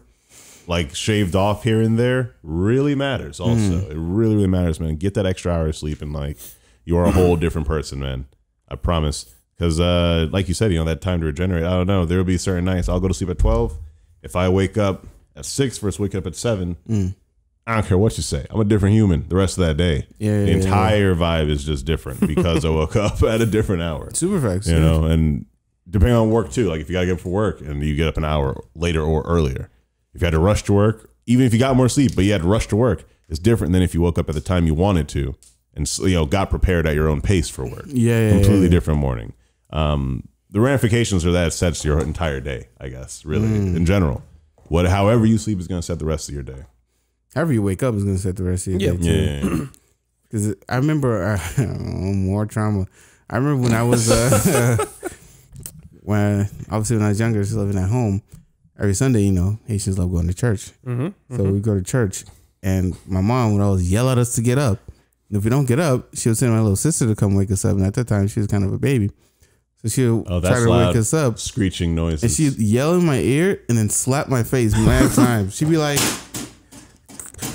shaved off here and there, really matters. Also, it really, really matters, man. Get that extra hour of sleep, and you are a whole different person, man. I promise. Because, like you said, that time to regenerate. I don't know. There will be certain nights I'll go to sleep at 12. If I wake up at 6 versus waking up at 7. I don't care what you say. I'm a different human the rest of that day. The entire vibe is just different because I woke up at a different hour. Super facts. And depending on work too. Like if you got to get up for work and you get up an hour later or earlier. If you had to rush to work, even if you got more sleep, but you had to rush to work, it's different than if you woke up at the time you wanted to and got prepared at your own pace for work. Completely different morning. The ramifications are that it sets your entire day, I guess, really, in general. However you sleep is going to set the rest of your day. However you wake up is going to set the rest of your day too. Because I remember more trauma. I remember when I was when I was younger, just living at home. Every Sunday, Haitians love going to church. So we go to church, and my mom would always yell at us to get up. And if we don't get up, she would send my little sister to come wake us up. And at that time, she was kind of a baby. So she would try to wake us up. Screeching noises. And she'd yell in my ear and then slap my face mad times. She'd be like,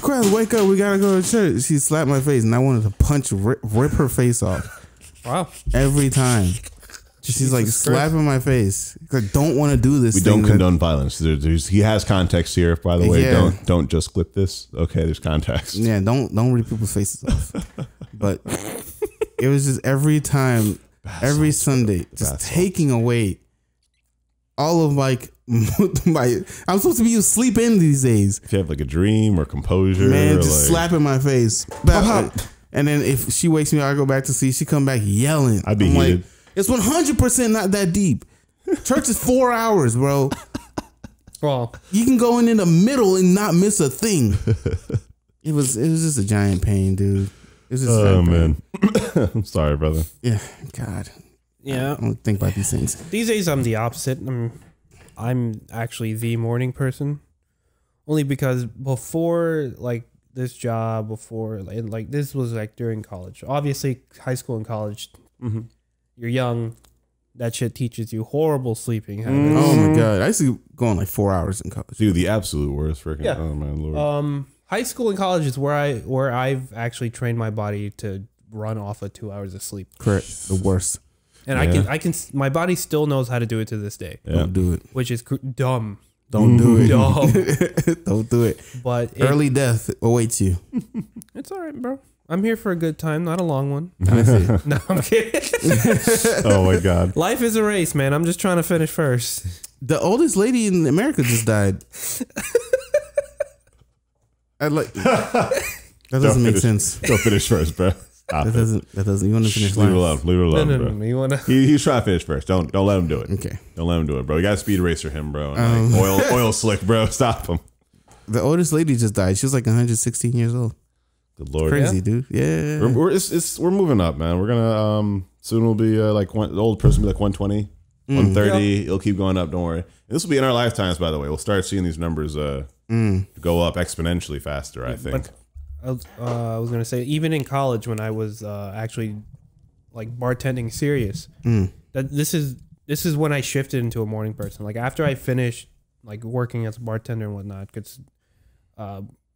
"Crap, wake up, we gotta go to church." She'd slap my face and I wanted to rip her face off. Wow. Every time. She's like slapping my face. I don't want to do this. We don't condone violence. He has context here, by the way. Don't just clip this. Okay, there's context. Yeah, don't rip people's faces off. But it was just every time, every Sunday, just taking away all of my. I'm supposed to be sleep in these days. If you have a dream or composure, man, just slapping my face. And then if she wakes me up, I go back to sleep. She come back yelling. I'd be heated. It's 100% not that deep. Church is 4 hours, bro. Well, you can go in the middle and not miss a thing. It was just a giant pain, dude. It was just man. I'm sorry, brother. Yeah, God. Yeah. I don't think about these things. These days I'm the opposite. I'm actually the morning person. Only because before this job, this was during college. Obviously high school and college. You're young. That shit teaches you horrible sleeping habits. Oh my God. I used to go on 4 hours in college. Dude, the absolute worst freaking. Yeah. Oh man, Lord. High school and college is where I've actually trained my body to run off of 2 hours of sleep. Correct. The worst. And I can my body still knows how to do it to this day. Yeah. Don't do it. Which is dumb. Don't do it. Dumb. Don't do it. But early death awaits you. It's all right, bro. I'm here for a good time, not a long one. No, I'm kidding. Oh my God. Life is a race, man. I'm just trying to finish first. The oldest lady in America just died. That doesn't make sense. Go finish first, bro. That doesn't. You want to finish? Leave it alone. Leave it alone, bro. No, you wanna? He's trying to finish first. Don't let him do it. Okay. Don't let him do it, bro. You got to speed racer him, bro. Oil slick, bro. Stop him. The oldest lady just died. She was 116 years old. Good Lord. Crazy, dude. Yeah. We're moving up, man. We're gonna soon we'll be the old person will be 120, 130. Yep. It'll keep going up. Don't worry. And this will be in our lifetimes, by the way. We'll start seeing these numbers go up exponentially faster. I think. But I was gonna say, even in college when I was actually bartending serious, that this is when I shifted into a morning person. After I finished working as a bartender and whatnot, because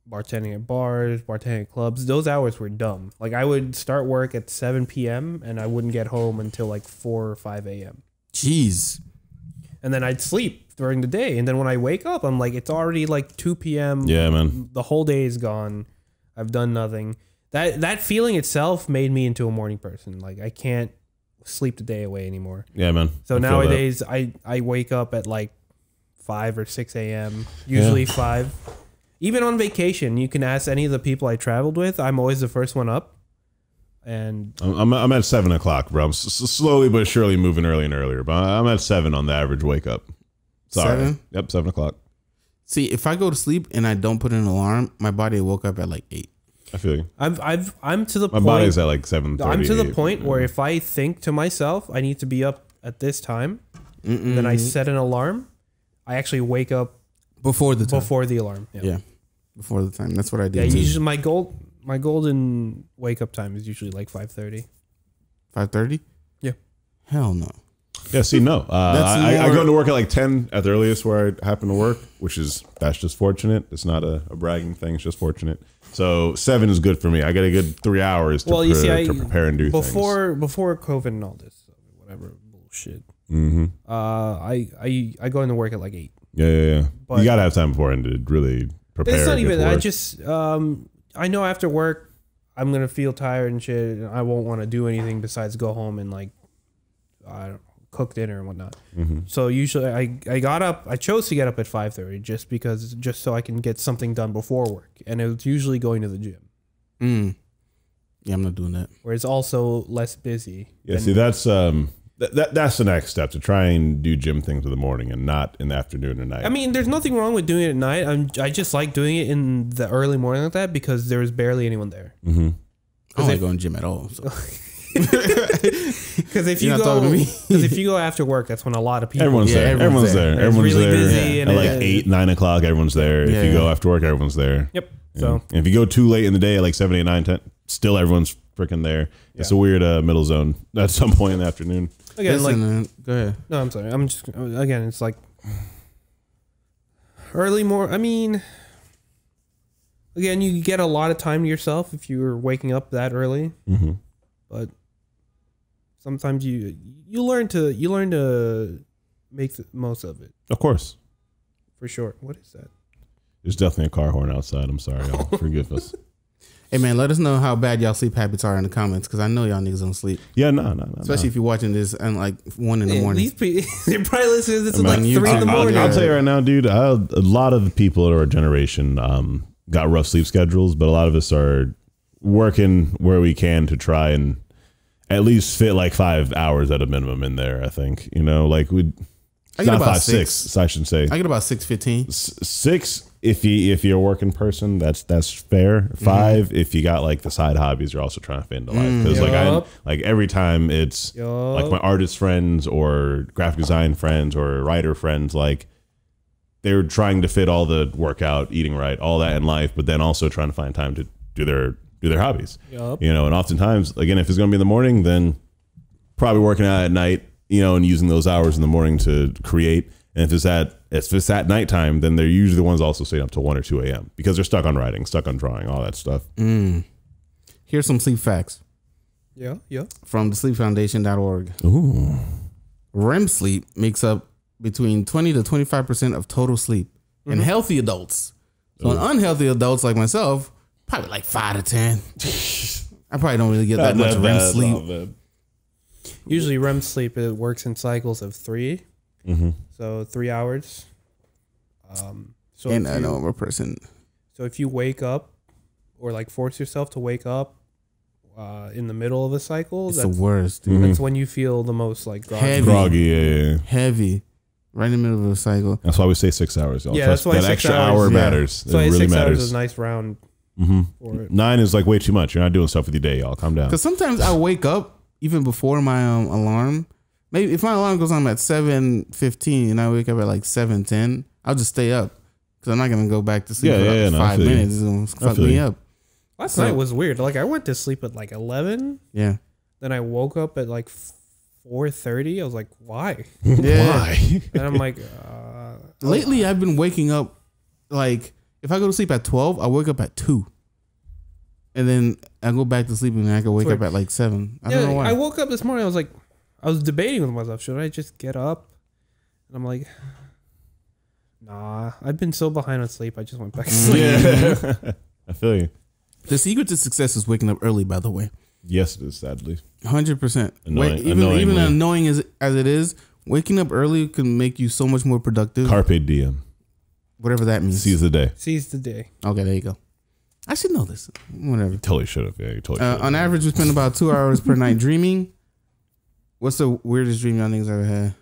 bartending at bars, bartending at clubs. Those hours were dumb. Like I would start work at 7 p.m. and I wouldn't get home until like 4 or 5 a.m. Jeez. And then I'd sleep during the day. And then when I wake up, I'm like, it's already like 2 p.m. Yeah, man. The whole day is gone. I've done nothing. That feeling itself made me into a morning person. Like I can't sleep the day away anymore. Yeah, man. So nowadays I wake up at like 5 or 6 a.m. Usually 5. Even on vacation, you can ask any of the people I traveled with. I'm always the first one up. And I'm at 7 o'clock, bro. I'm slowly but surely moving earlier and earlier. But I'm at 7 on the average wake up. Sorry. 7? Yep, 7 o'clock. See, if I go to sleep and I don't put an alarm, my body woke up at like 8. I feel you. I'm to the My point. My body's at like 7:30. I'm to the point where if I think to myself, I need to be up at this time, then I set an alarm. I actually wake up before the time. Before the alarm. Yeah. Before the time. That's what I do. Yeah, usually my golden wake up time is usually like 5:30. 5:30? Yeah. Hell no. Yeah, see, no. I go into work at like 10 at the earliest where I happen to work, that's just fortunate. It's not a bragging thing. It's just fortunate. So 7 is good for me. I get a good 3 hours to prepare and do things. Before COVID and all this, whatever bullshit. I go into work at like 8. Yeah. But you gotta have time beforehand to really prepare. It's not even. I just I know after work I'm gonna feel tired and shit, and I won't want to do anything besides go home and like cook dinner and whatnot. So usually I chose to get up at 5:30 just so I can get something done before work, and it was usually going to the gym. Yeah, I'm not doing that. Where it's also less busy. Yeah, see, that's the next step, to try and do gym things in the morning and not in the afternoon or night. I mean, there's nothing wrong with doing it at night. I just like doing it in the early morning like that because there was barely anyone there. I don't like going to gym at all. So. Because if you go after work, that's when a lot of people. Everyone's there. Everyone's there. Everyone's really there. busy at like 8, 9 o'clock, everyone's there. If you go after work, everyone's there. Yep. So and if you go too late in the day, at like 7, 8, 9, 10, still everyone's freaking there. Yeah. It's a weird middle zone at some point in the afternoon. Again, go ahead. No, I'm sorry. I'm just again. It's like early more. I mean, again, you get a lot of time to yourself if you're waking up that early. But sometimes you learn to make the most of it. Of course, for sure. What is that? There's definitely a car horn outside. I'm sorry, y'all. Forgive us. Hey man, let us know how bad y'all sleep habits are in the comments, because I know y'all niggas don't sleep. Yeah, no. Especially if you're watching this at like 1 in the morning. These people, they're probably listening to this at like 3 in the morning. I'll tell you right now, dude. A lot of the people in our generation got rough sleep schedules, but a lot of us are working where we can to try and at least fit like 5 hours at a minimum in there. I think, like I get not about 5, 6. I should say I get about 6:15. 6 if you're a working person, that's fair. 5 if you got like the side hobbies you're also trying to fit into life. Because like every time it's like my artist friends or graphic design friends or writer friends, like they're trying to fit all the workout, eating right, all that in life, but then also trying to find time to do their hobbies. And oftentimes, again, if it's going to be in the morning, then probably working out at night, and using those hours in the morning to create. And if it's at nighttime, then they're usually the ones also staying up till 1 or 2 a.m. because they're stuck on writing, stuck on drawing, all that stuff. Here's some sleep facts. Yeah. From the sleepfoundation.org. Ooh. REM sleep makes up between 20 to 25% of total sleep in healthy adults. So in unhealthy adults like myself, probably like 5 to 10. I probably don't really get that much REM sleep. Usually REM sleep, it works in cycles of 3. So 3 hours. So and I know I'm a person. So if you wake up or like force yourself to wake up in the middle of a cycle, it's the worst, dude. That's when you feel the most like groggy. Heavy. Right in the middle of a cycle. That's why we say 6 hours. Y'all. Yeah, that's why that extra hour matters. That's why it really 6 matters. hours is a nice round. For it. 9 is like way too much. You're not doing stuff with your day, y'all. Calm down. Because sometimes I wake up even before my alarm. Maybe if my alarm goes on at 7:15 and I wake up at like 7:10, I'll just stay up because I'm not gonna go back to sleep for 5 minutes. It's gonna fuck me up. Last night was weird. Like I went to sleep at like 11. Yeah. Then I woke up at like 4:30. I was like, why? Yeah. Why? And I'm like, lately I've been waking up like If I go to sleep at 12, I wake up at 2. And then I go back to sleep and then I can wake up at like 7. I don't know why. I woke up this morning. I was debating with myself. Should I just get up? And I'm like, nah. I've been so behind on sleep. I just went back to sleep. Yeah. I feel you. The secret to success is waking up early, by the way. Yes, it is, sadly. 100%. Even annoying as it is, waking up early can make you so much more productive. Carpe diem. Whatever that means. Seize the day. Seize the day. Okay, there you go. I should know this. Whatever. You totally should have. Yeah, you totally should have. On average, we spend about 2 hours per night dreaming. What's the weirdest dream y'all niggas ever had?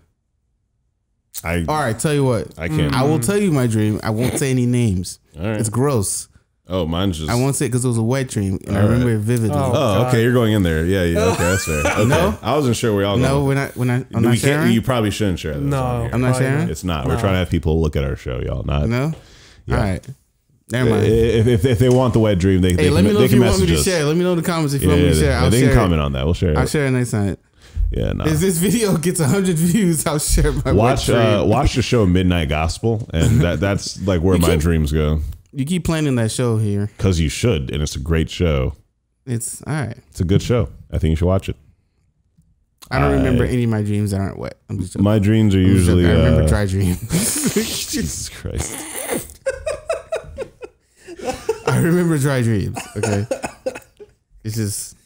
All right, tell you what. I can't. I will tell you my dream. I won't say any names. All right. It's gross. Oh, mine's just. I won't say it because it was a wet dream, and I remember it vividly. Oh, okay, you're going in there. Yeah, okay, that's fair. Okay. No, I wasn't sure we all. No, we're not. I'm not sharing. You probably shouldn't share this. No, I'm not sharing. It's not. We're trying to have people look at our show, y'all. Not. No. Yeah. All right. Never mind. If they want the wet dream, they let me know if you want me to us. share. Let me know in the comments if you want me to share. They can comment on that. We'll share it. I'll share it next time. Yeah, no. If this video gets 100 views, I'll share my watch the show Midnight Gospel, and that's like where my dreams go. You keep planning that show here because you should, and it's a great show. It's all right. It's a good show. I think you should watch it. I don't remember any of my dreams that aren't wet. I'm just joking. My dreams are usually. I remember dry dreams. Jesus Christ. I remember dry dreams. Okay, it's just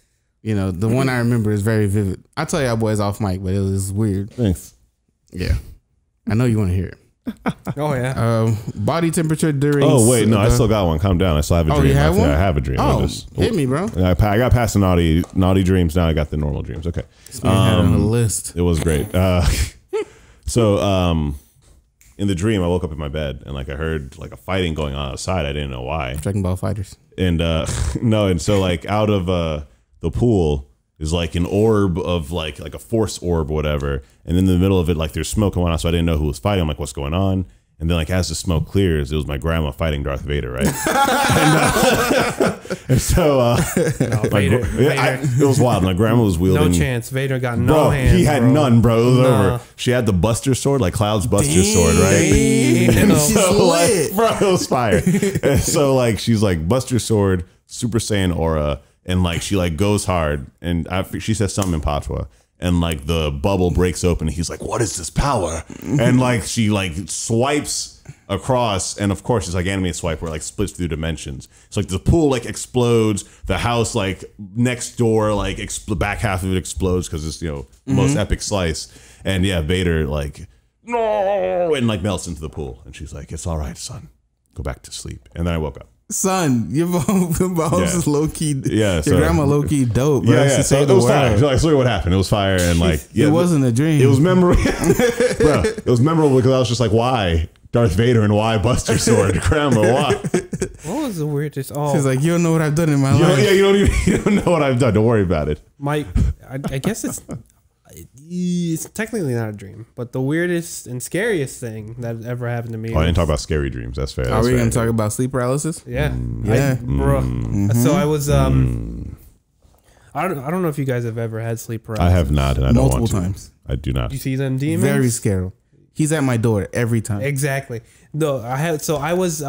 the one I remember is very vivid. I'll tell y'all boys off mic, but it was weird. Thanks. Yeah, I know you want to hear it. Oh yeah. Body temperature during. Oh wait, no, I still got one. Calm down. I still have a dream. You have one? I have a dream. Oh, hit me, bro. I got past the naughty dreams. Now I got the normal dreams. Okay. On the list. It was great. So in the dream, I woke up in my bed and like I heard like a fighting going on outside. I didn't know why. Dragon Ball fighters. And no, and so like out of the pool is like an orb of like a force orb or whatever, and in the middle of it like there's smoke going on, so I didn't know who was fighting. I'm like, what's going on? And then like as the smoke clears, it was my grandma fighting Darth Vader, right? and so Vader. It was wild. My grandma was wielding. No chance. Vader got no hands. He had none, bro. It was over. She had the Buster sword, like Cloud's Buster sword, right? And so, like, bro, it was fire. And so like she's like Buster sword, Super Saiyan aura. And like she like goes hard, and she says something in Patois, and like the bubble breaks open. And he's like, "What is this power?" And like she like swipes across, and of course it's like animated swipe where it like splits through dimensions. So like the pool like explodes, the house like next door like the back half of it explodes because it's most epic slice. And yeah, Vader like no, and like melts into the pool, and she's like, "It's all right, son, go back to sleep." And then I woke up. Son, your mom's is low key. Yeah, your grandma low key dope. Bro. Yeah. So it was fire. So, like, what happened? It was fire, and like it wasn't a dream. It was memorable, bro. It was memorable because I was just like, why Darth Vader and why Buster Sword, Grandma? Why? What was the weirdest? Oh, she's like, you don't know what I've done in my life. Yeah, you don't know what I've done. Don't worry about it. I guess it's technically not a dream, but the weirdest and scariest thing that ever happened to me. I didn't talk about scary dreams. That's fair. Are we going to talk about sleep paralysis? Yeah. Yeah. Bro. So I was, I don't know if you guys have ever had sleep paralysis. I have not, and I don't want to. Multiple times. I do not. You see them demons? Very scary. He's at my door every time. Exactly. No, I was,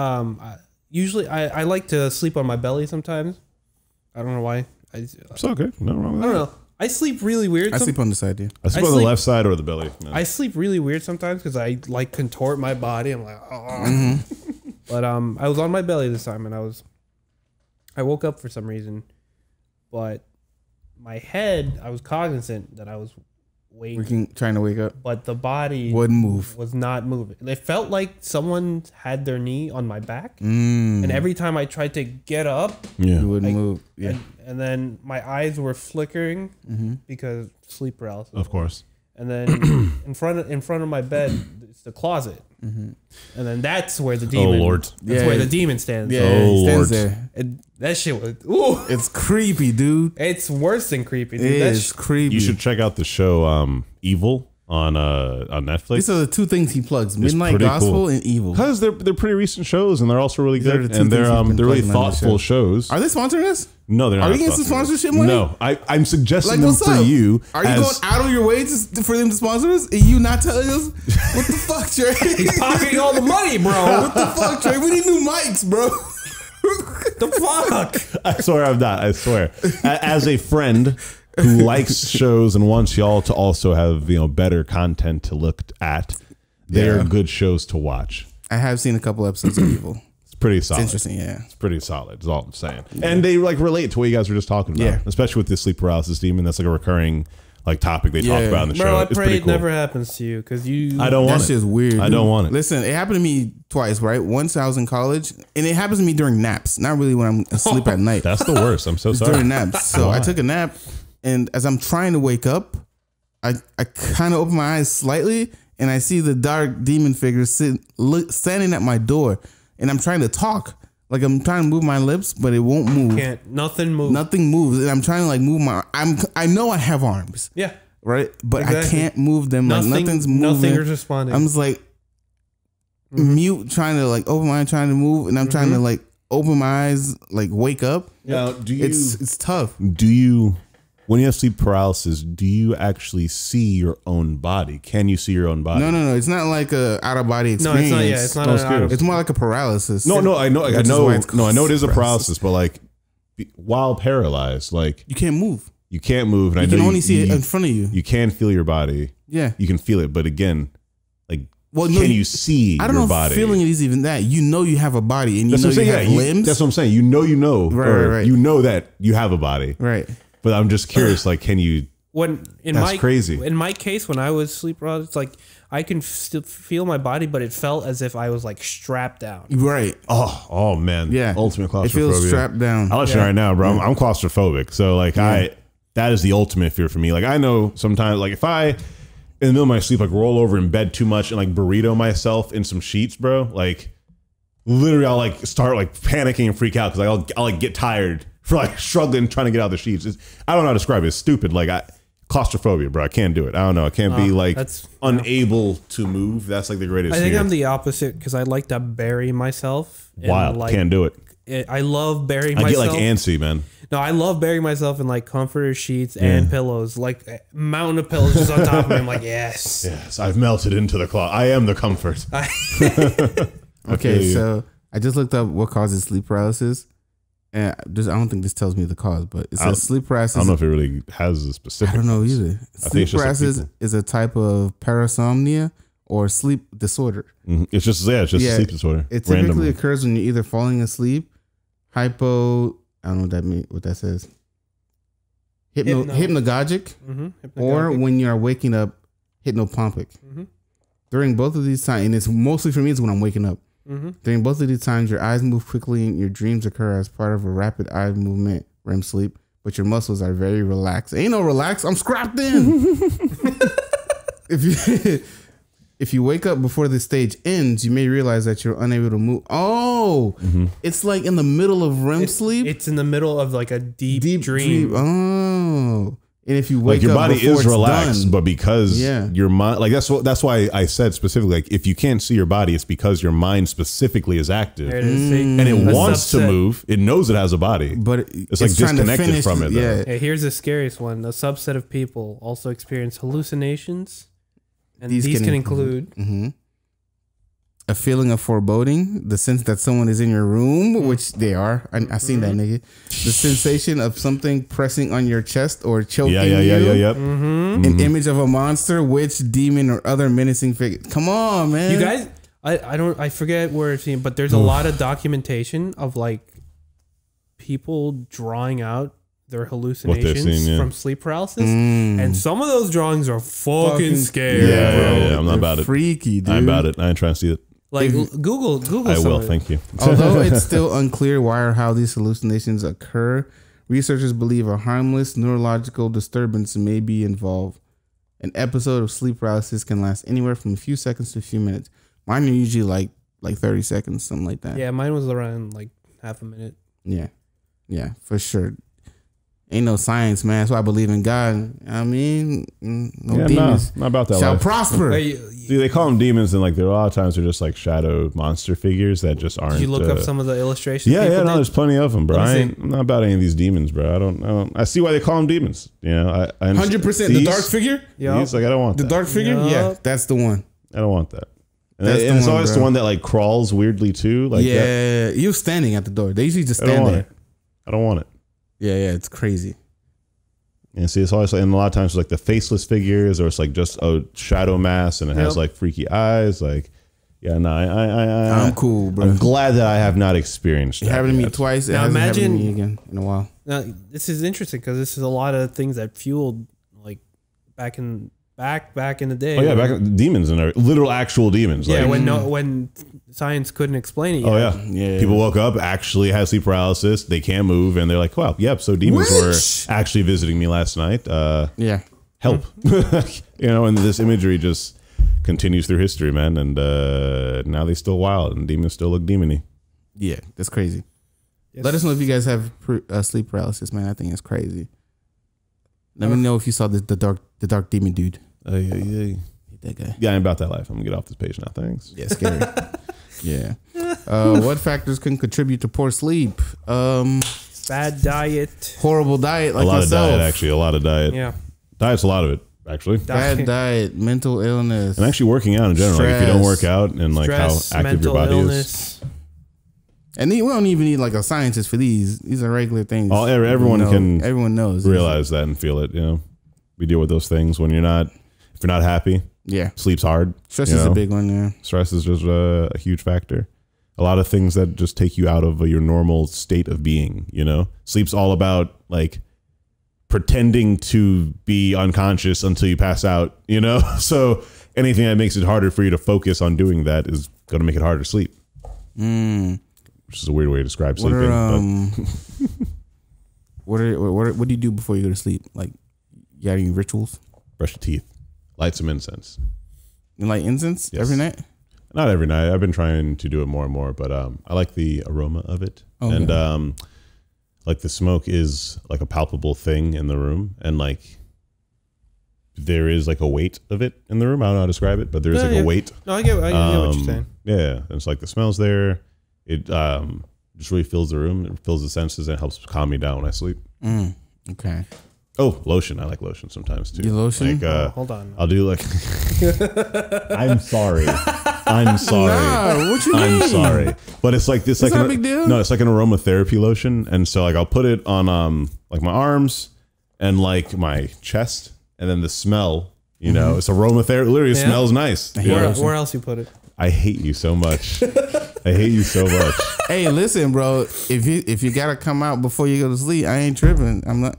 usually I like to sleep on my belly sometimes. I don't know why. It's okay. Nothing wrong with that. I don't know. I sleep really weird. I sleep on the side, yeah. I sleep on the left side or the belly. No. I sleep really weird sometimes because I like contort my body. I'm like, oh. But I was on my belly this time, and I woke up for some reason, but my head, I was cognizant that I was trying to wake up, but the body wouldn't move. Was not moving. It felt like someone had their knee on my back, and every time I tried to get up, it wouldn't move. Yeah, and then my eyes were flickering because sleep paralysis. Of course. And then in front of my bed, it's the closet, and then that's where the demon. Oh Lord! That's where the demon stands. Yeah, oh stands Lord! There. And that shit was. Ooh, it's creepy, dude. It's worse than creepy. Dude. It's creepy. You should check out the show Evil on Netflix. These are the two things he plugs: Midnight Gospel and Evil. Because they're pretty recent shows and they're also really good, and they're really thoughtful shows. Are they sponsoring us? No, they're not. Are we getting some sponsorship money? No, I'm suggesting them for you. Are you going out of your way for them to sponsor us? And you not telling us? What the fuck, Trey? He's pocketing all the money, bro. What the fuck, Trey? We need new mics, bro. The fuck? I swear I'm not. I swear. As a friend who likes shows and wants y'all to also have better content to look at, they're good shows to watch. I have seen a couple episodes of Evil. It's pretty solid. It's interesting, yeah. It's pretty solid. Is all I'm saying. Yeah. And they relate to what you guys were just talking about. Yeah. Especially with the sleep paralysis demon. That's like a recurring topic they talk about in the show. Bro, I pray it never happens to you because you. I don't want it. That shit's weird. I don't want it. Listen, it happened to me twice, right? Once I was in college, and it happens to me during naps. Not really when I'm asleep at night. That's the worst. I'm so sorry. During naps. So I took a nap, and as I'm trying to wake up, I kind of open my eyes slightly, and I see the dark demon figure standing at my door, and I'm trying to talk. Like I'm trying to move my lips, but it won't move. Nothing moves. Nothing moves, and I'm trying to move my. I know I have arms. Yeah. Right, but exactly. I can't move them. Nothing's moving. Nothing is responding. I'm just mute, trying to open my eye, trying to move, and I'm trying to open my eyes, wake up. Now, it's tough. Do you, when you have sleep paralysis, do you actually see your own body? Can you see your own body? No. It's not like a out of body experience. No, it's not. Yeah, it's not. It's more like a paralysis. No, I know. I know it is a paralysis, but while paralyzed, you can't move. You can't move, and you can only see it in front of you. You can feel your body. Yeah, you can feel it, but again, can you see? I don't know body? If feeling it is even that. You know you have a body, and you have limbs. That's what I'm saying. You know, right. You know that you have a body, right? But I'm just curious, can you? That's crazy. In my case, when I was sleep paralysis, I can still feel my body, but it felt as if I was strapped down. Right. Oh man. Yeah. Ultimate claustrophobia. It feels strapped down. I'll let you know right now, bro. I'm claustrophobic, so that is the ultimate fear for me. I know sometimes, if I, in the middle of my sleep, roll over in bed too much and burrito myself in some sheets, bro, literally I'll start panicking and freak out because I'll get tired for struggling trying to get out of the sheets. I don't know how to describe it. It's stupid. Claustrophobia, bro. I can't do it. I don't know. I can't be unable to move. That's the greatest fear. I think fear. I'm the opposite because I like to bury myself. Wild. Can't do it. I love burying myself. I get antsy, man. No, I love burying myself in comforter sheets and pillows, a mountain of pillows just on top of me. I'm yes. Yes, I've melted into the cloth. I am the comfort. Okay, so I just looked up what causes sleep paralysis. And I don't think this tells me the cause, but it says sleep paralysis. I don't know if it really has a specific. I don't know either. Sleep paralysis is a type of parasomnia or sleep disorder. Mm-hmm. It's just a sleep disorder. It typically occurs when you're either falling asleep, I don't know what that says. Hypnagogic, or when you're waking up, hypnopompic. Mm-hmm. During both of these times, and it's mostly for me, it's when I'm waking up. Mm-hmm. During both of these times, your eyes move quickly and your dreams occur as part of a rapid eye movement, REM sleep, but your muscles are very relaxed. Ain't no relax, I'm scrapped in. If you wake up before the stage ends, you may realize that you're unable to move. Oh, it's in the middle of REM sleep. It's in the middle of a deep dream. Oh, and if you wake your up, body is relaxed, done, but because your mind, that's why I said specifically, if you can't see your body, it's because your mind specifically is active, and it wants to move. It knows it has a body, but it's disconnected from it. Yeah. Hey, here's the scariest one: a subset of people also experience hallucinations. And these can include a feeling of foreboding, the sense that someone is in your room, which they are. I seen that nigga. The sensation of something pressing on your chest or choking you. Yep. An image of a monster, witch, demon, or other menacing figure. Come on, man. You guys, I forget where it's seen, but there's a lot of documentation of people drawing out their hallucinations from sleep paralysis, and some of those drawings are fucking scary. Yeah, I'm not about it. Freaky, dude. I'm about it. I ain't trying to see it. Google. I will. Thank you. Although it's still unclear why or how these hallucinations occur, researchers believe a harmless neurological disturbance may be involved. An episode of sleep paralysis can last anywhere from a few seconds to a few minutes. Mine are usually like 30 seconds, something like that. Yeah, mine was around half a minute. Yeah, for sure. ain't no science, man. That's why I believe in God. I mean, no demons not about that shall life. prosper. See, they call them demons, and like there are a lot of times they're just like shadow monster figures that just aren't. Did you look up some of the illustrations? Yeah, no, there's plenty of them, bro. I'm not about any of these demons, bro. I don't. I see why they call them demons. You know, I 100%. The dark figure. Yeah, like I don't want the dark figure. Yep. Yeah, that's the one. I don't want that. And it's always the one that like crawls weirdly too. Like you standing at the door. They usually just stand there. I don't want it. Yeah, it's crazy. And see, it's always like, and a lot of times it's like the faceless figures, or it's like just a shadow mass, and it has like freaky eyes. Like, yeah, no, I'm cool, bro. I'm glad that I have not experienced. It happened to me twice. Now imagine me again in a while. Now this is interesting because this is a lot of things that fueled like back in the day. Oh yeah, back demons and literal actual demons. Yeah, like, when science couldn't explain it yet. Oh yeah. People woke up, actually had sleep paralysis. They can't move, and they're like, "Wow, yep." So demons were actually visiting me last night. Help, you know. And this imagery just continues through history, man. And now they still wild, and demons still look demony. Yeah, that's crazy. Yes. Let us know if you guys have sleep paralysis, man. I think it's crazy. Let me know if you saw the dark demon dude. Oh yeah. That guy. Yeah, I'm about that life. I'm gonna get off this page now. Thanks. Yeah, scary. Yeah. What factors can contribute to poor sleep? Bad diet. Horrible diet, like a lot myself. of diet, actually. A lot of diet. Yeah. Diet's a lot of it, actually. Bad diet, mental illness, and actually working out in general. Like if you don't work out and like stress, how active your body is. And we don't even need like a scientist for these. These are regular things. Everyone knows realize that and feel it. You know, we deal with those things when if you're not happy. Yeah, sleep's hard. Stress is a big one. Yeah, stress is just a huge factor. A lot of things that just take you out of your normal state of being. You know, sleep's all about like pretending to be unconscious until you pass out. You know, so anything that makes it harder for you to focus on doing that is going to make it harder to sleep. Which is a weird way to describe sleeping. What do you do before you go to sleep? Like, you got any rituals? Brush your teeth. Light some incense. You light incense every night? Not every night. I've been trying to do it more and more, but I like the aroma of it. Okay. And like the smoke is like a palpable thing in the room, and like there is like a weight of it in the room. I don't know how to describe it, but there's a weight. No, I get what you're saying. Yeah, and it's like the smell's there. It just really fills the room. It fills the senses and helps calm me down when I sleep. Okay. Oh, lotion. I like lotion sometimes too. You lotion? Like, hold on. I'll do like. I'm sorry. I'm sorry. Nah, what you mean? I'm sorry. But it's like this. It's not a big deal. No, it's like an aromatherapy lotion, and so like I'll put it on like my arms and like my chest, and then the smell. You know, it's aromatherapy. Literally, it smells nice. Where else you put it? I hate you so much. I hate you so much. Hey, listen, bro. If you gotta come out before you go to sleep, I ain't tripping. I'm not.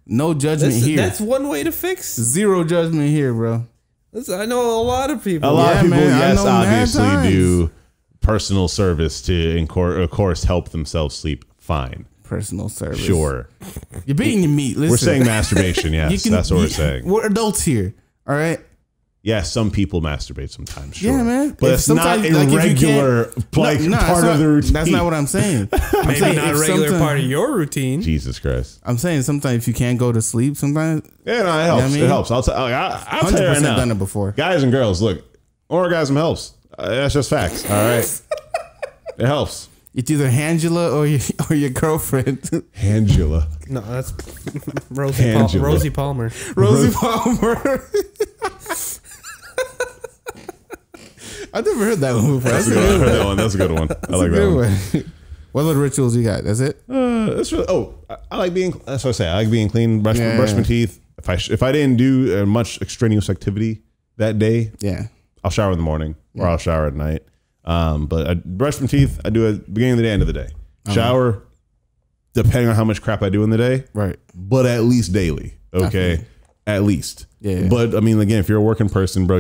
No judgment here. That's one way to fix. Zero judgment here, bro. I know a lot of people. A lot of people, yes, obviously do personal service to, of course, help themselves sleep fine. Personal service. Sure. You're beating your meat. Listen. We're saying masturbation, yes. That's what we're saying. We're adults here, all right? Yeah, some people masturbate sometimes, sure. Yeah, man. But it's not a regular part of the routine. That's not what I'm saying. Maybe not a regular part of your routine. Jesus Christ. I'm saying sometimes if you can't go to sleep, sometimes. Yeah, no, it helps. You know what I mean? It helps. I'll tell you right now. Done it before. Guys and girls, look, orgasm helps. That's just facts, all right? It helps. It's either Angela or your girlfriend. Angela. No, that's Rosie Palmer. Rosie Palmer. I've never heard that one before. That's a good one. That's a good one. I like that one. What other rituals you got? That's it? I like being. That's what I say. I like being clean. Brush my teeth. If I didn't do much extraneous activity that day, I'll shower in the morning or I'll shower at night. But I brush my teeth. I do it beginning of the day, end of the day. Shower, depending on how much crap I do in the day. Right. But at least daily. Okay. At least. Yeah. But I mean, again, if you're a working person, bro,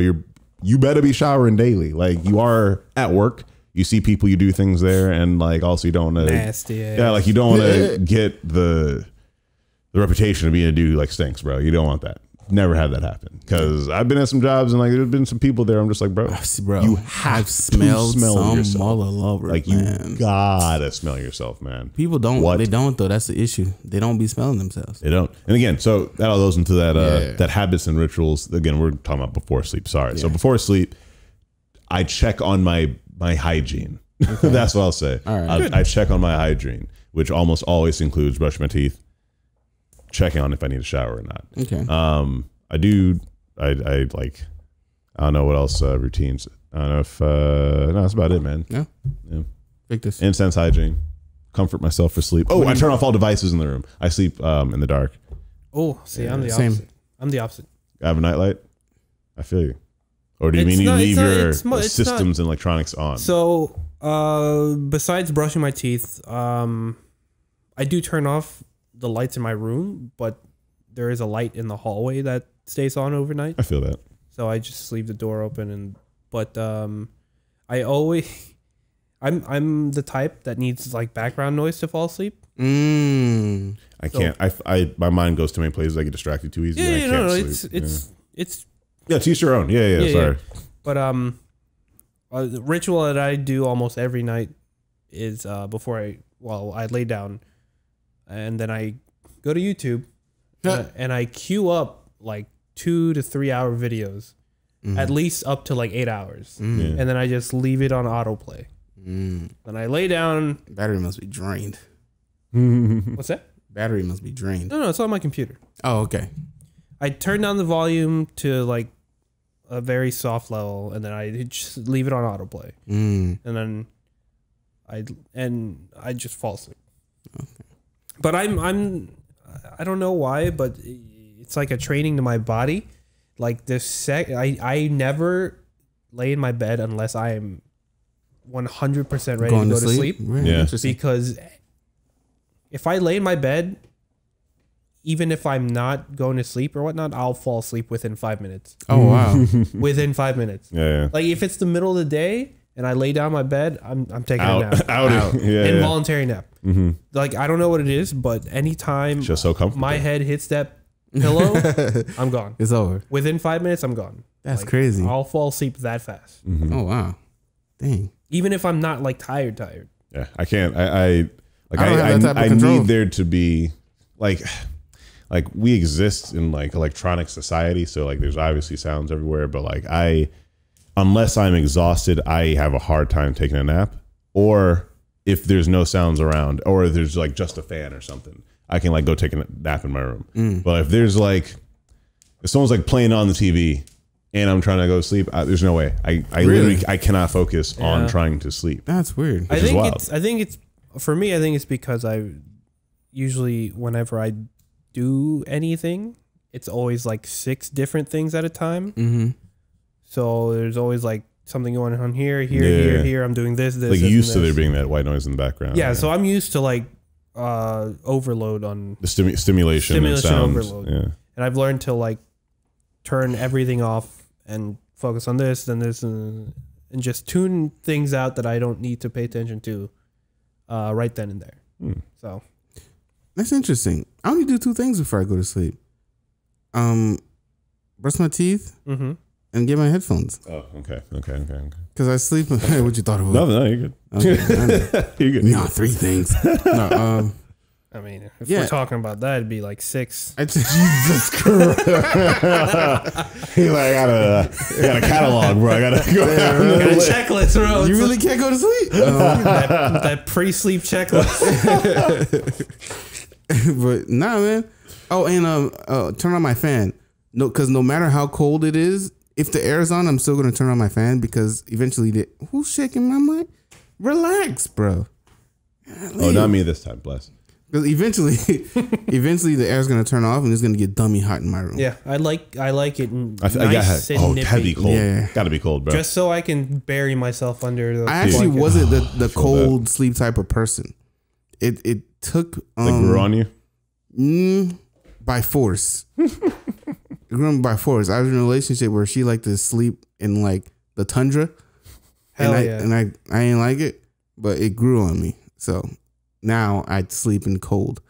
you better be showering daily. Like you are at work. You see people, you do things there, and like also you don't want to nasty. Yeah, like you don't want to get the reputation of being a dude who like stinks, bro. You don't want that. never had that happen because I've been at some jobs and like there's been some people there. I'm just like, bro, you have smelled some mother lovers. Like you gotta smell yourself, man. People don't. They don't though. That's the issue. They don't be smelling themselves. They don't. And again, so that all goes into that that habits and rituals. Again, we're talking about before sleep. Sorry. So before sleep, I check on my hygiene. Okay. That's what I'll say. All right. I check on my hygiene, which almost always includes brushing my teeth, checking on if I need a shower or not. Okay. I do. I like. I don't know what else routines. I don't know if. No, that's about it, man. Yeah. Vycktus. Incense hygiene. Comfort myself for sleep. Oh, I turn off all devices in the room. I sleep in the dark. Oh, see, I'm the opposite. Same. I'm the opposite. I have a nightlight. I feel you. Or do you mean you leave your systems and electronics on? So, besides brushing my teeth, I do turn off the lights in my room, but there is a light in the hallway that stays on overnight. I feel that. So I just leave the door open, but I always, I'm the type that needs like background noise to fall asleep. I can't. My mind goes to many places. I get distracted too easy. Yeah, and I can't sleep. It's to each your own. Yeah. Sorry. But the ritual that I do almost every night is before I lay down, and then I go to YouTube and I queue up like 2 to 3 hour videos, at least up to like 8 hours, and then I just leave it on autoplay. Then I lay down. Battery must be drained. What's that? Battery must be drained. No, it's on my computer. Oh, okay. I turn down the volume to like a very soft level, and then I just leave it on autoplay, and then I just fall asleep. Okay. But I don't know why, but it's like a training to my body. Like I never lay in my bed unless I am 100% ready to go to sleep. Yeah. Because if I lay in my bed, even if I'm not going to sleep or whatnot, I'll fall asleep within 5 minutes. Oh, wow. Within 5 minutes. Yeah. Like if it's the middle of the day and I lay down my bed, I'm taking a nap. Out. Involuntary nap. Like I don't know what it is, but anytime it's just so comfortable. My head hits that pillow, I'm gone. It's over. Within 5 minutes, I'm gone. That's crazy. I'll fall asleep that fast. Oh, wow. Dang. Even if I'm not like tired. Yeah, I can't. I need there to be like we exist in like electronic society, so like there's obviously sounds everywhere, but like unless I'm exhausted, I have a hard time taking a nap. Or if there's no sounds around, or there's like just a fan or something, I can like go take a nap in my room. But if there's like if someone's like playing on the TV and I'm trying to go to sleep, there's no way. I literally I cannot focus on trying to sleep. That's weird. I think it's for me. I think it's because I usually whenever I do anything, it's always like 6 different things at a time. So there's always like something going on here. I'm doing this. Like used to there being that white noise in the background. Yeah. So I'm used to like overload on the stimulation and sounds. Overload. Yeah. And I've learned to like turn everything off and focus on this, then this, and just tune things out that I don't need to pay attention to right then and there. So that's interesting. I only do 2 things before I go to sleep. Brush my teeth and get my headphones. Oh, okay. Because I sleep. What you thought it was? No, you're good. Okay, you're good. No, 3 things. No, I mean, if we're talking about that, it'd be like 6. Jesus Christ. He like, I got a catalog, bro. I got a checklist, bro. You really can't go to sleep? That pre-sleep checklist. But nah, man. Oh, and turn on my fan. No, because no matter how cold it is, if the air's on, I'm still gonna turn on my fan because eventually, who's shaking my mic? Relax, bro. Oh, not me this time, bless. Because eventually the air's gonna turn off and it's gonna get dummy hot in my room. Yeah, I like it. Nice and nippy. Heavy cold. Yeah, gotta be cold, bro. Just so I can bury myself under the. I actually wasn't the cold sleep type of person. It took like grew on you by force. It grew on by force. I was in a relationship where she liked to sleep in like the tundra, and I ain't like it, but it grew on me. So now I sleep in cold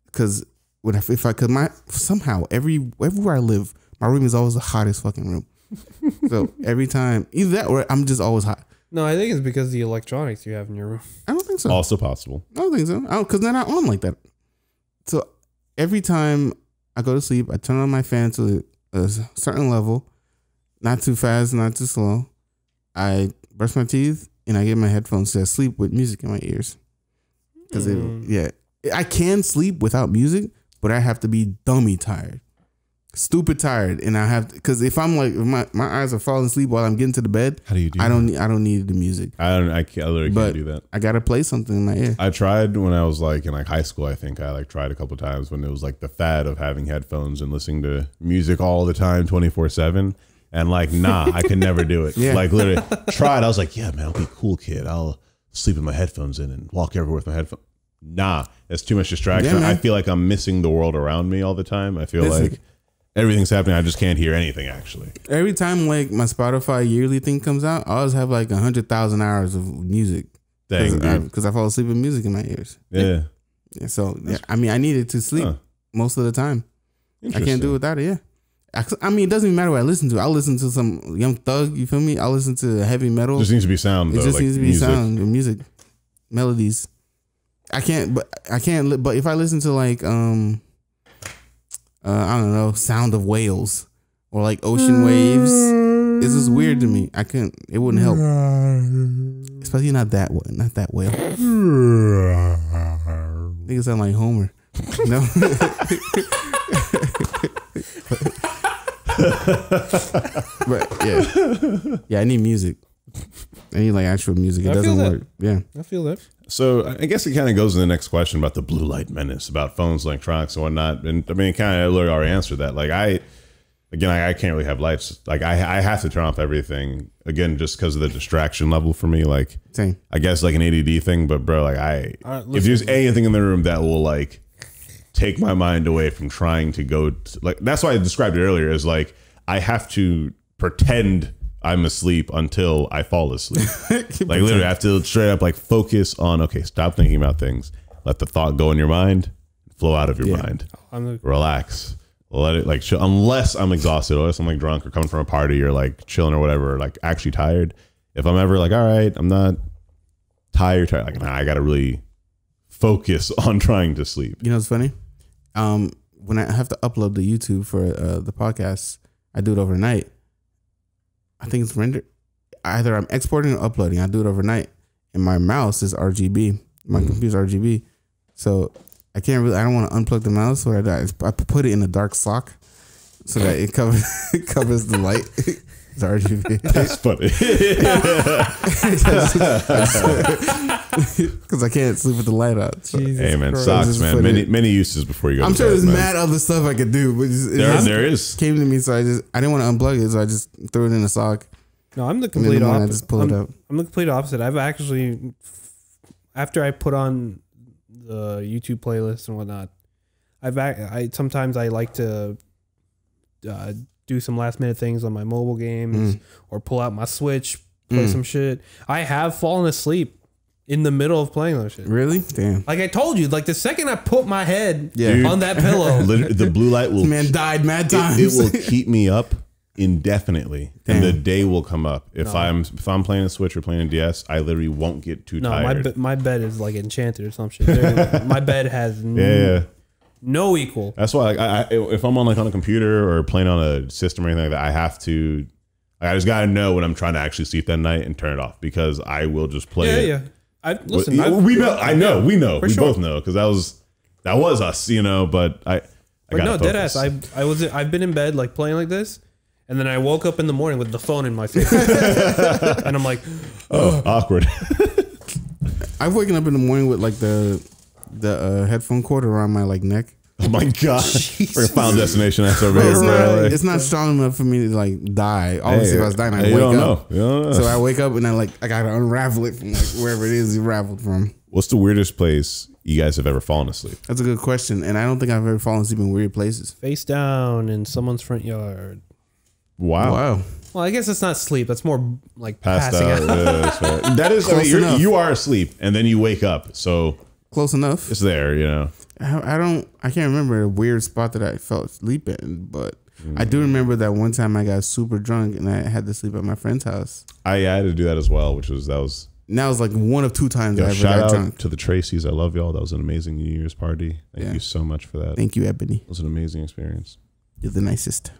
because if I could, somehow everywhere I live, my room is always the hottest fucking room. So every time, either that or I'm just always hot. No, I think it's because of the electronics you have in your room. I don't think so. Also possible. I don't think so. Because they're not on like that. So every time I go to sleep, I turn on my fan to a certain level, not too fast, not too slow. I brush my teeth and I get my headphones to sleep with music in my ears. Because I can sleep without music, but I have to be dummy tired. Stupid tired, and I have because if I'm like if my eyes are falling asleep while I'm getting to the bed, how do you do? I don't need the music. I literally can't do that. I gotta play something in my ear. I tried when I was like in like high school. I think I like tried a couple times when it was like the fad of having headphones and listening to music all the time, 24/7. And like, nah, I could never do it. Yeah. Like literally tried. I was like, yeah, man, I'll be a cool kid. I'll sleep with my headphones in and walk everywhere with my headphones. Nah, that's too much distraction. Yeah, I feel like I'm missing the world around me all the time. I feel like everything's happening. I just can't hear anything actually. Every time like my Spotify yearly thing comes out, I always have like 100,000 hours of music. Because I fall asleep with music in my ears. Yeah. So I mean, I need it to sleep most of the time. I can't do it without it. Yeah. I mean, it doesn't even matter what I listen to. I'll listen to some Young Thug. You feel me? I'll listen to heavy metal. It just needs to be sound. It just needs to be sound and music, melodies. But if I listen to like I don't know, Sound of Whales or like Ocean Waves, it's just weird to me. It wouldn't help. Especially not that whale. Niggas sound like Homer. No. But yeah, I need music. I need like actual music. It doesn't work. Yeah, I feel that. So I guess it kind of goes to the next question about the blue light menace, about phones, electronics, and whatnot. And I mean, kind of already answered that. Like I can't really have lights. Like I have to turn off everything again, just because of the distraction level for me. Like, same. I guess like an ADD thing, but bro, like if there's anything in the room that will like take my mind away from trying to go to, like, that's why I described it earlier as like I have to pretend I'm asleep until I fall asleep. Like literally I have to straight up like focus on, okay, stop thinking about things, let the thought go in your mind, flow out of your mind, relax, let it like chill. Unless I'm exhausted, unless I'm like drunk or coming from a party or like chilling or whatever, or like actually tired. If I'm ever like, all right, I'm not tired, like, nah, I gotta really focus on trying to sleep. You know what's funny? When I have to upload the YouTube for the podcast, I do it overnight. I think it's rendered. Either I'm exporting or uploading. I do it overnight, and my mouse is RGB. My computer's RGB, so I don't want to unplug the mouse. What I do, I put it in a dark sock so that it covers the light. It's RGB. That's funny. Because I can't sleep with the light out. So. Hey man, socks, man. Many uses before you go. I'm sure there's mad other stuff I could do, but there is. Came to me, so I didn't want to unplug it, so I just threw it in a sock. No, I'm the complete opposite. I just pull it out. I'm the complete opposite. I've actually, after I put on the YouTube playlist and whatnot, sometimes I like to do some last minute things on my mobile games or pull out my Switch, play some shit. I have fallen asleep in the middle of playing those shit. Really? Damn. Like I told you, like the second I put my head on that pillow, the blue light will. This man died mad times. It will keep me up indefinitely, and the day will come up. If I'm playing a Switch or playing a DS, I literally won't get too tired. My bed is like enchanted or some shit. My bed has no equal. That's why, like, if I'm on a computer or playing on a system or anything like that, I have to. I just gotta know when I'm trying to actually sleep that night and turn it off, because I will just play it. Yeah. We know. We both know, because that was us, you know. But no, dead ass. I've been in bed like playing like this, and then I woke up in the morning with the phone in my face, and I'm like, oh, awkward. I've waken up in the morning with like the headphone cord around my like neck. Oh my god! We're Final Destination. That's over here. It's not strong enough for me to like die. Obviously, if I was dying, I wake up. You don't know. So I wake up and I gotta unravel it from like wherever it is you raveled from. What's the weirdest place you guys have ever fallen asleep? That's a good question, and I don't think I've ever fallen asleep in weird places. Face down in someone's front yard. Wow. Well, I guess it's not sleep. That's more like passing out. That is, I mean, you are asleep and then you wake up. So close enough. It's there, you know. I can't remember a weird spot that I fell asleep in, but I do remember that one time I got super drunk and I had to sleep at my friend's house. I had to do that as well, which was And that was like one of 2 times I ever shout got out drunk. to the Tracy's. I love y'all. That was an amazing New Year's party. Thank you so much for that. Thank you, Ebony. It was an amazing experience. You're the nicest.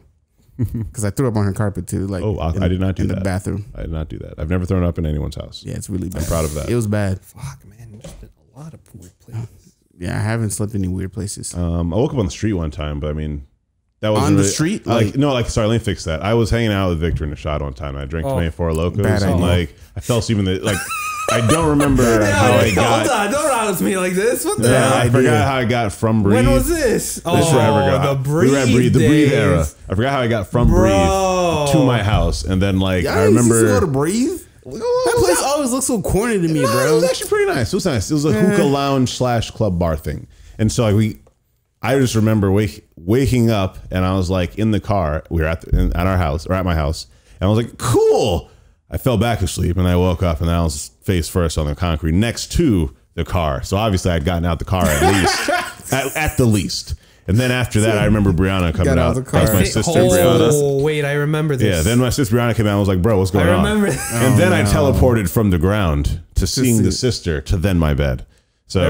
Because I threw up on her carpet too. Like, I did not do that. In the bathroom. I did not do that. I've never thrown up in anyone's house. Yeah, it's really bad. I'm proud of that. It was bad. Fuck, man. There's been a lot of weird places. Yeah, I haven't slept in any weird places. I woke up on the street one time, but I mean, that was on the street. Sorry, let me fix that. I was hanging out with Victor in a shot one time. And I drank 24 Locos. Bad and idea. I fell asleep in the I don't remember how I got. Hold on, don't rouse me like this. What the hell? I forgot how I got from Breathe. When was this? This forever ago. The Breathe the Breathe days. era. I forgot how I got from Breathe to my house, and then I remember. Used to go to Breathe. That place always looks so corny to me, bro. It was actually pretty nice. It was nice. It was a hookah lounge / club bar thing, and so I just remember waking up, and I was like in the car. We were at our house or at my house, and I was like, cool. I fell back asleep, and I woke up, and I was face first on the concrete next to the car. So obviously, I'd gotten out the car at least, at the least. And then after that, I remember Brianna coming out. That was my sister, Brianna. Oh, wait, I remember this. Yeah, then my sister Brianna came out and was like, bro, what's going on? I remember. And then I teleported from the ground to seeing the sister to then my bed. So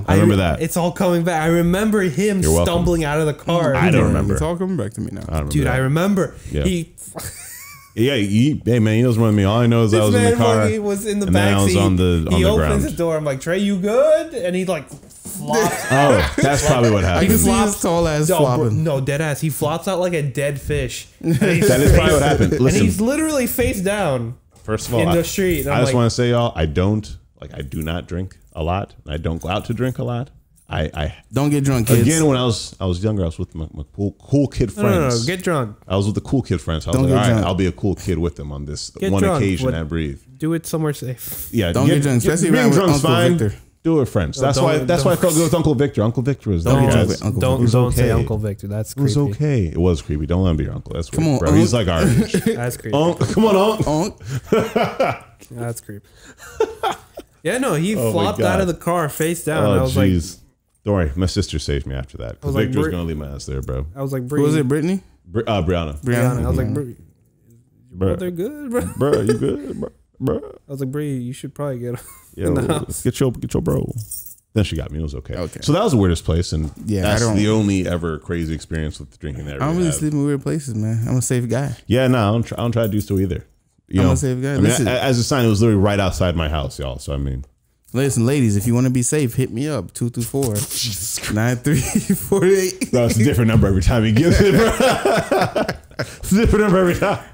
I remember that. It's all coming back. I remember him stumbling out of the car. I don't remember. It's all coming back to me now. Dude, I remember. Yeah. Hey man, he knows more than me. All I know is I was in the car. He was in the and then I was backseat. on the He opens ground. the door. I'm like, Trey, you good? And he flops. Oh, that's probably what I happened. can see his tall ass flopping. No, dead ass. He flops out like a dead fish. That is probably what happened. And Listen, he's literally face down. first of all, in the street. And I I'm just like, want to say, y'all, I do not drink a lot. I don't go out to drink a lot. I Don't get drunk, kids. again when I was younger, I was with my cool kid friends. No, get drunk. I was with the cool kid friends. I was Don't like, get all right, drunk. I'll be a cool kid with them on this Get one drunk. occasion What- at Breathe. Do it somewhere safe. Yeah, Don't get drunk, especially being around with drunk's Uncle fine. Victor. Do it with friends. That's don't- why I felt good with Uncle Victor. Uncle Victor was Don't, there. drunk with Uncle don't, Victor. don't It was say okay. Uncle Victor. That's It was creepy. okay. It was creepy. Don't let him be your uncle. That's weird, Come on, bro. Unc. He's like our age. That's creepy. Come on, Unc. Unc. That's creepy. Yeah, no, he Oh my flopped God. out of the car face down. Oh, I was like, jeez. Don't worry. My sister saved me after that. Because was like, Victor was Bri- going to leave my ass there, bro. I was like, Who was it, Brittany? Brianna. Brianna. I was like, Brianna. bro, they're good, bro. Bro, you good, bro? I was like, Bree, you should probably get Yo, in the house. get your bro. Then she got me. It was okay. Okay. So that was the weirdest place, and Yeah, that's I don't- the only ever crazy experience with drinking that. I don't we really have. sleep in weird places, man. I'm a safe guy. Yeah, no, I don't try to do so either. You I'm know, a safe guy. I mean, Listen. as a sign, it was literally right outside my house, y'all. So I mean, Listen, ladies, if you want to be safe, hit me up. 224-9348. no, it's a different number every time he gives it, bro. It's a different number every time.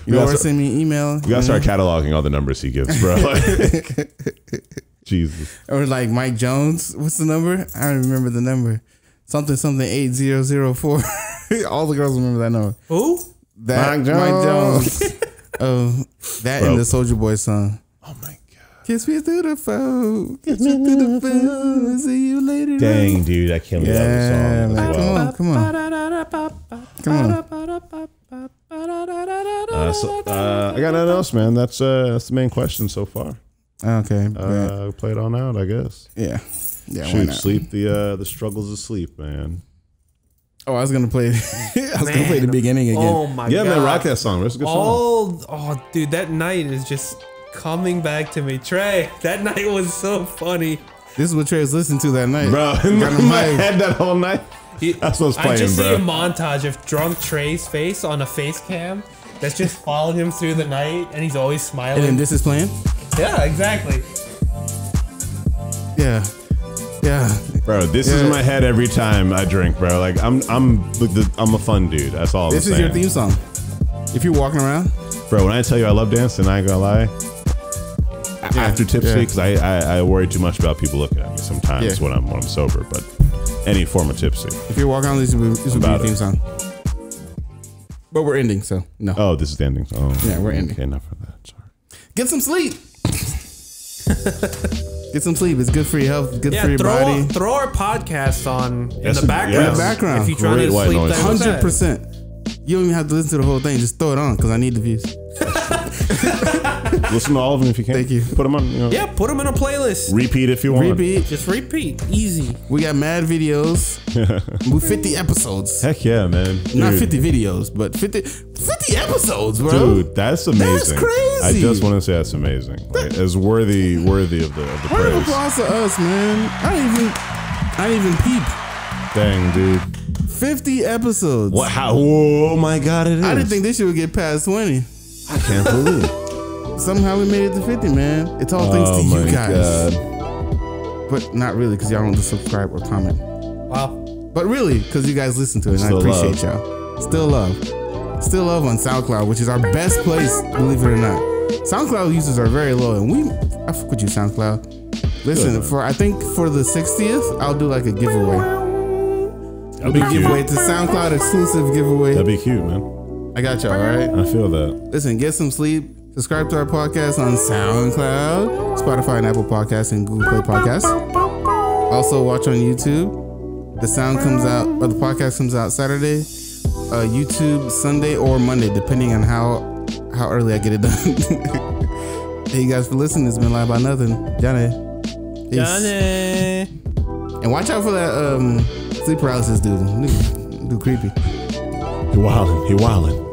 You know, or send me an email. You gotta start cataloging all the numbers he gives, bro. Like, Jesus. Or like Mike Jones. What's the number? I don't remember the number. Something 8004. All the girls remember that number. Who? That Mike Mike Jones. Jones. Oh, that Bro. and the Soulja Boy song. Oh my God. Kiss me through the phone. Kiss me through the phone. See you later. Dang, dude, I can't believe Yeah, that was a song. man. as well. Come on. I got nothing else, man. That's the main question so far. Okay. Play it on out, I guess. Yeah. Yeah. Why Shoot, not? sleep the struggles of sleep, man. Oh, I was gonna play. I was gonna play the beginning again. Oh my Yeah, god. man, rock that song. That's a good song. Oh, dude, that night is just coming back to me. Trey, that night was so funny. This is what Trey was listening to that night. Bro, in Got him my hyped. head that whole night. That's what's I playing, just see a bro. montage of drunk Trey's face on a face cam that's just following him through the night, and he's always smiling. And then this is playing. Yeah, exactly. Yeah. Yeah. Bro, this is in my head every time I drink, bro. Like I'm a fun dude. That's all This I'm is saying. your theme song. If you're walking around. Bro, when I tell you I love dancing, I ain't gonna lie. After tipsy, because I worry too much about people looking at me sometimes when I'm sober. But any form of tipsy. If you're walking around, this would be your About theme it. song. But we're ending, so no. Oh, this is the ending. Oh, Yeah, we're ending. Okay, enough of that. Sorry. Get some sleep. Get some sleep. It's good for your health. Good for your body. throw our podcast on in That's the background. In the background. If you're trying Great to white sleep, noise. that was that. 100%. You don't even have to listen to the whole thing. Just throw it on because I need the views. Listen to all of them if you can. Thank you. Put them on. You know, Yeah, put them in a playlist. repeat if you want. Repeat. Just repeat. Easy. We got mad videos. With 50 episodes. Heck yeah, man. Dude. Not 50 videos, but 50 episodes, bro. Dude, that's amazing. That's crazy. I just want to say that's amazing. Like, as worthy of the Round of praise. applause to us, man. I didn't even peep. Dang, dude. 50 episodes. What? How? Oh my God, it is. I didn't think this shit would get past 20. I can't believe. Somehow we made it to 50, man. It's all thanks to you guys. God. But not really, because y'all don't subscribe or comment. Wow. But really, because you guys listen to it, and I appreciate y'all. Still love. Still love on SoundCloud, which is our best place, believe it or not. SoundCloud users are very low, and I fuck with you, SoundCloud. Listen, I think for the 60th, I'll do like a giveaway. That'd be cute. Giveaway to SoundCloud exclusive giveaway. That'd be cute, man. I got y'all, all right? I feel that. Listen, get some sleep. Subscribe to our podcast on SoundCloud, Spotify, and Apple Podcasts, and Google Play Podcasts. Also, watch on YouTube. The sound comes out, or the podcast comes out Saturday. YouTube Sunday or Monday, depending on how early I get it done. Hey, you guys for listening. It's been Live About Nothing. Johnny. Peace. Johnny. And watch out for that sleep paralysis dude. Dude creepy. He wildin'.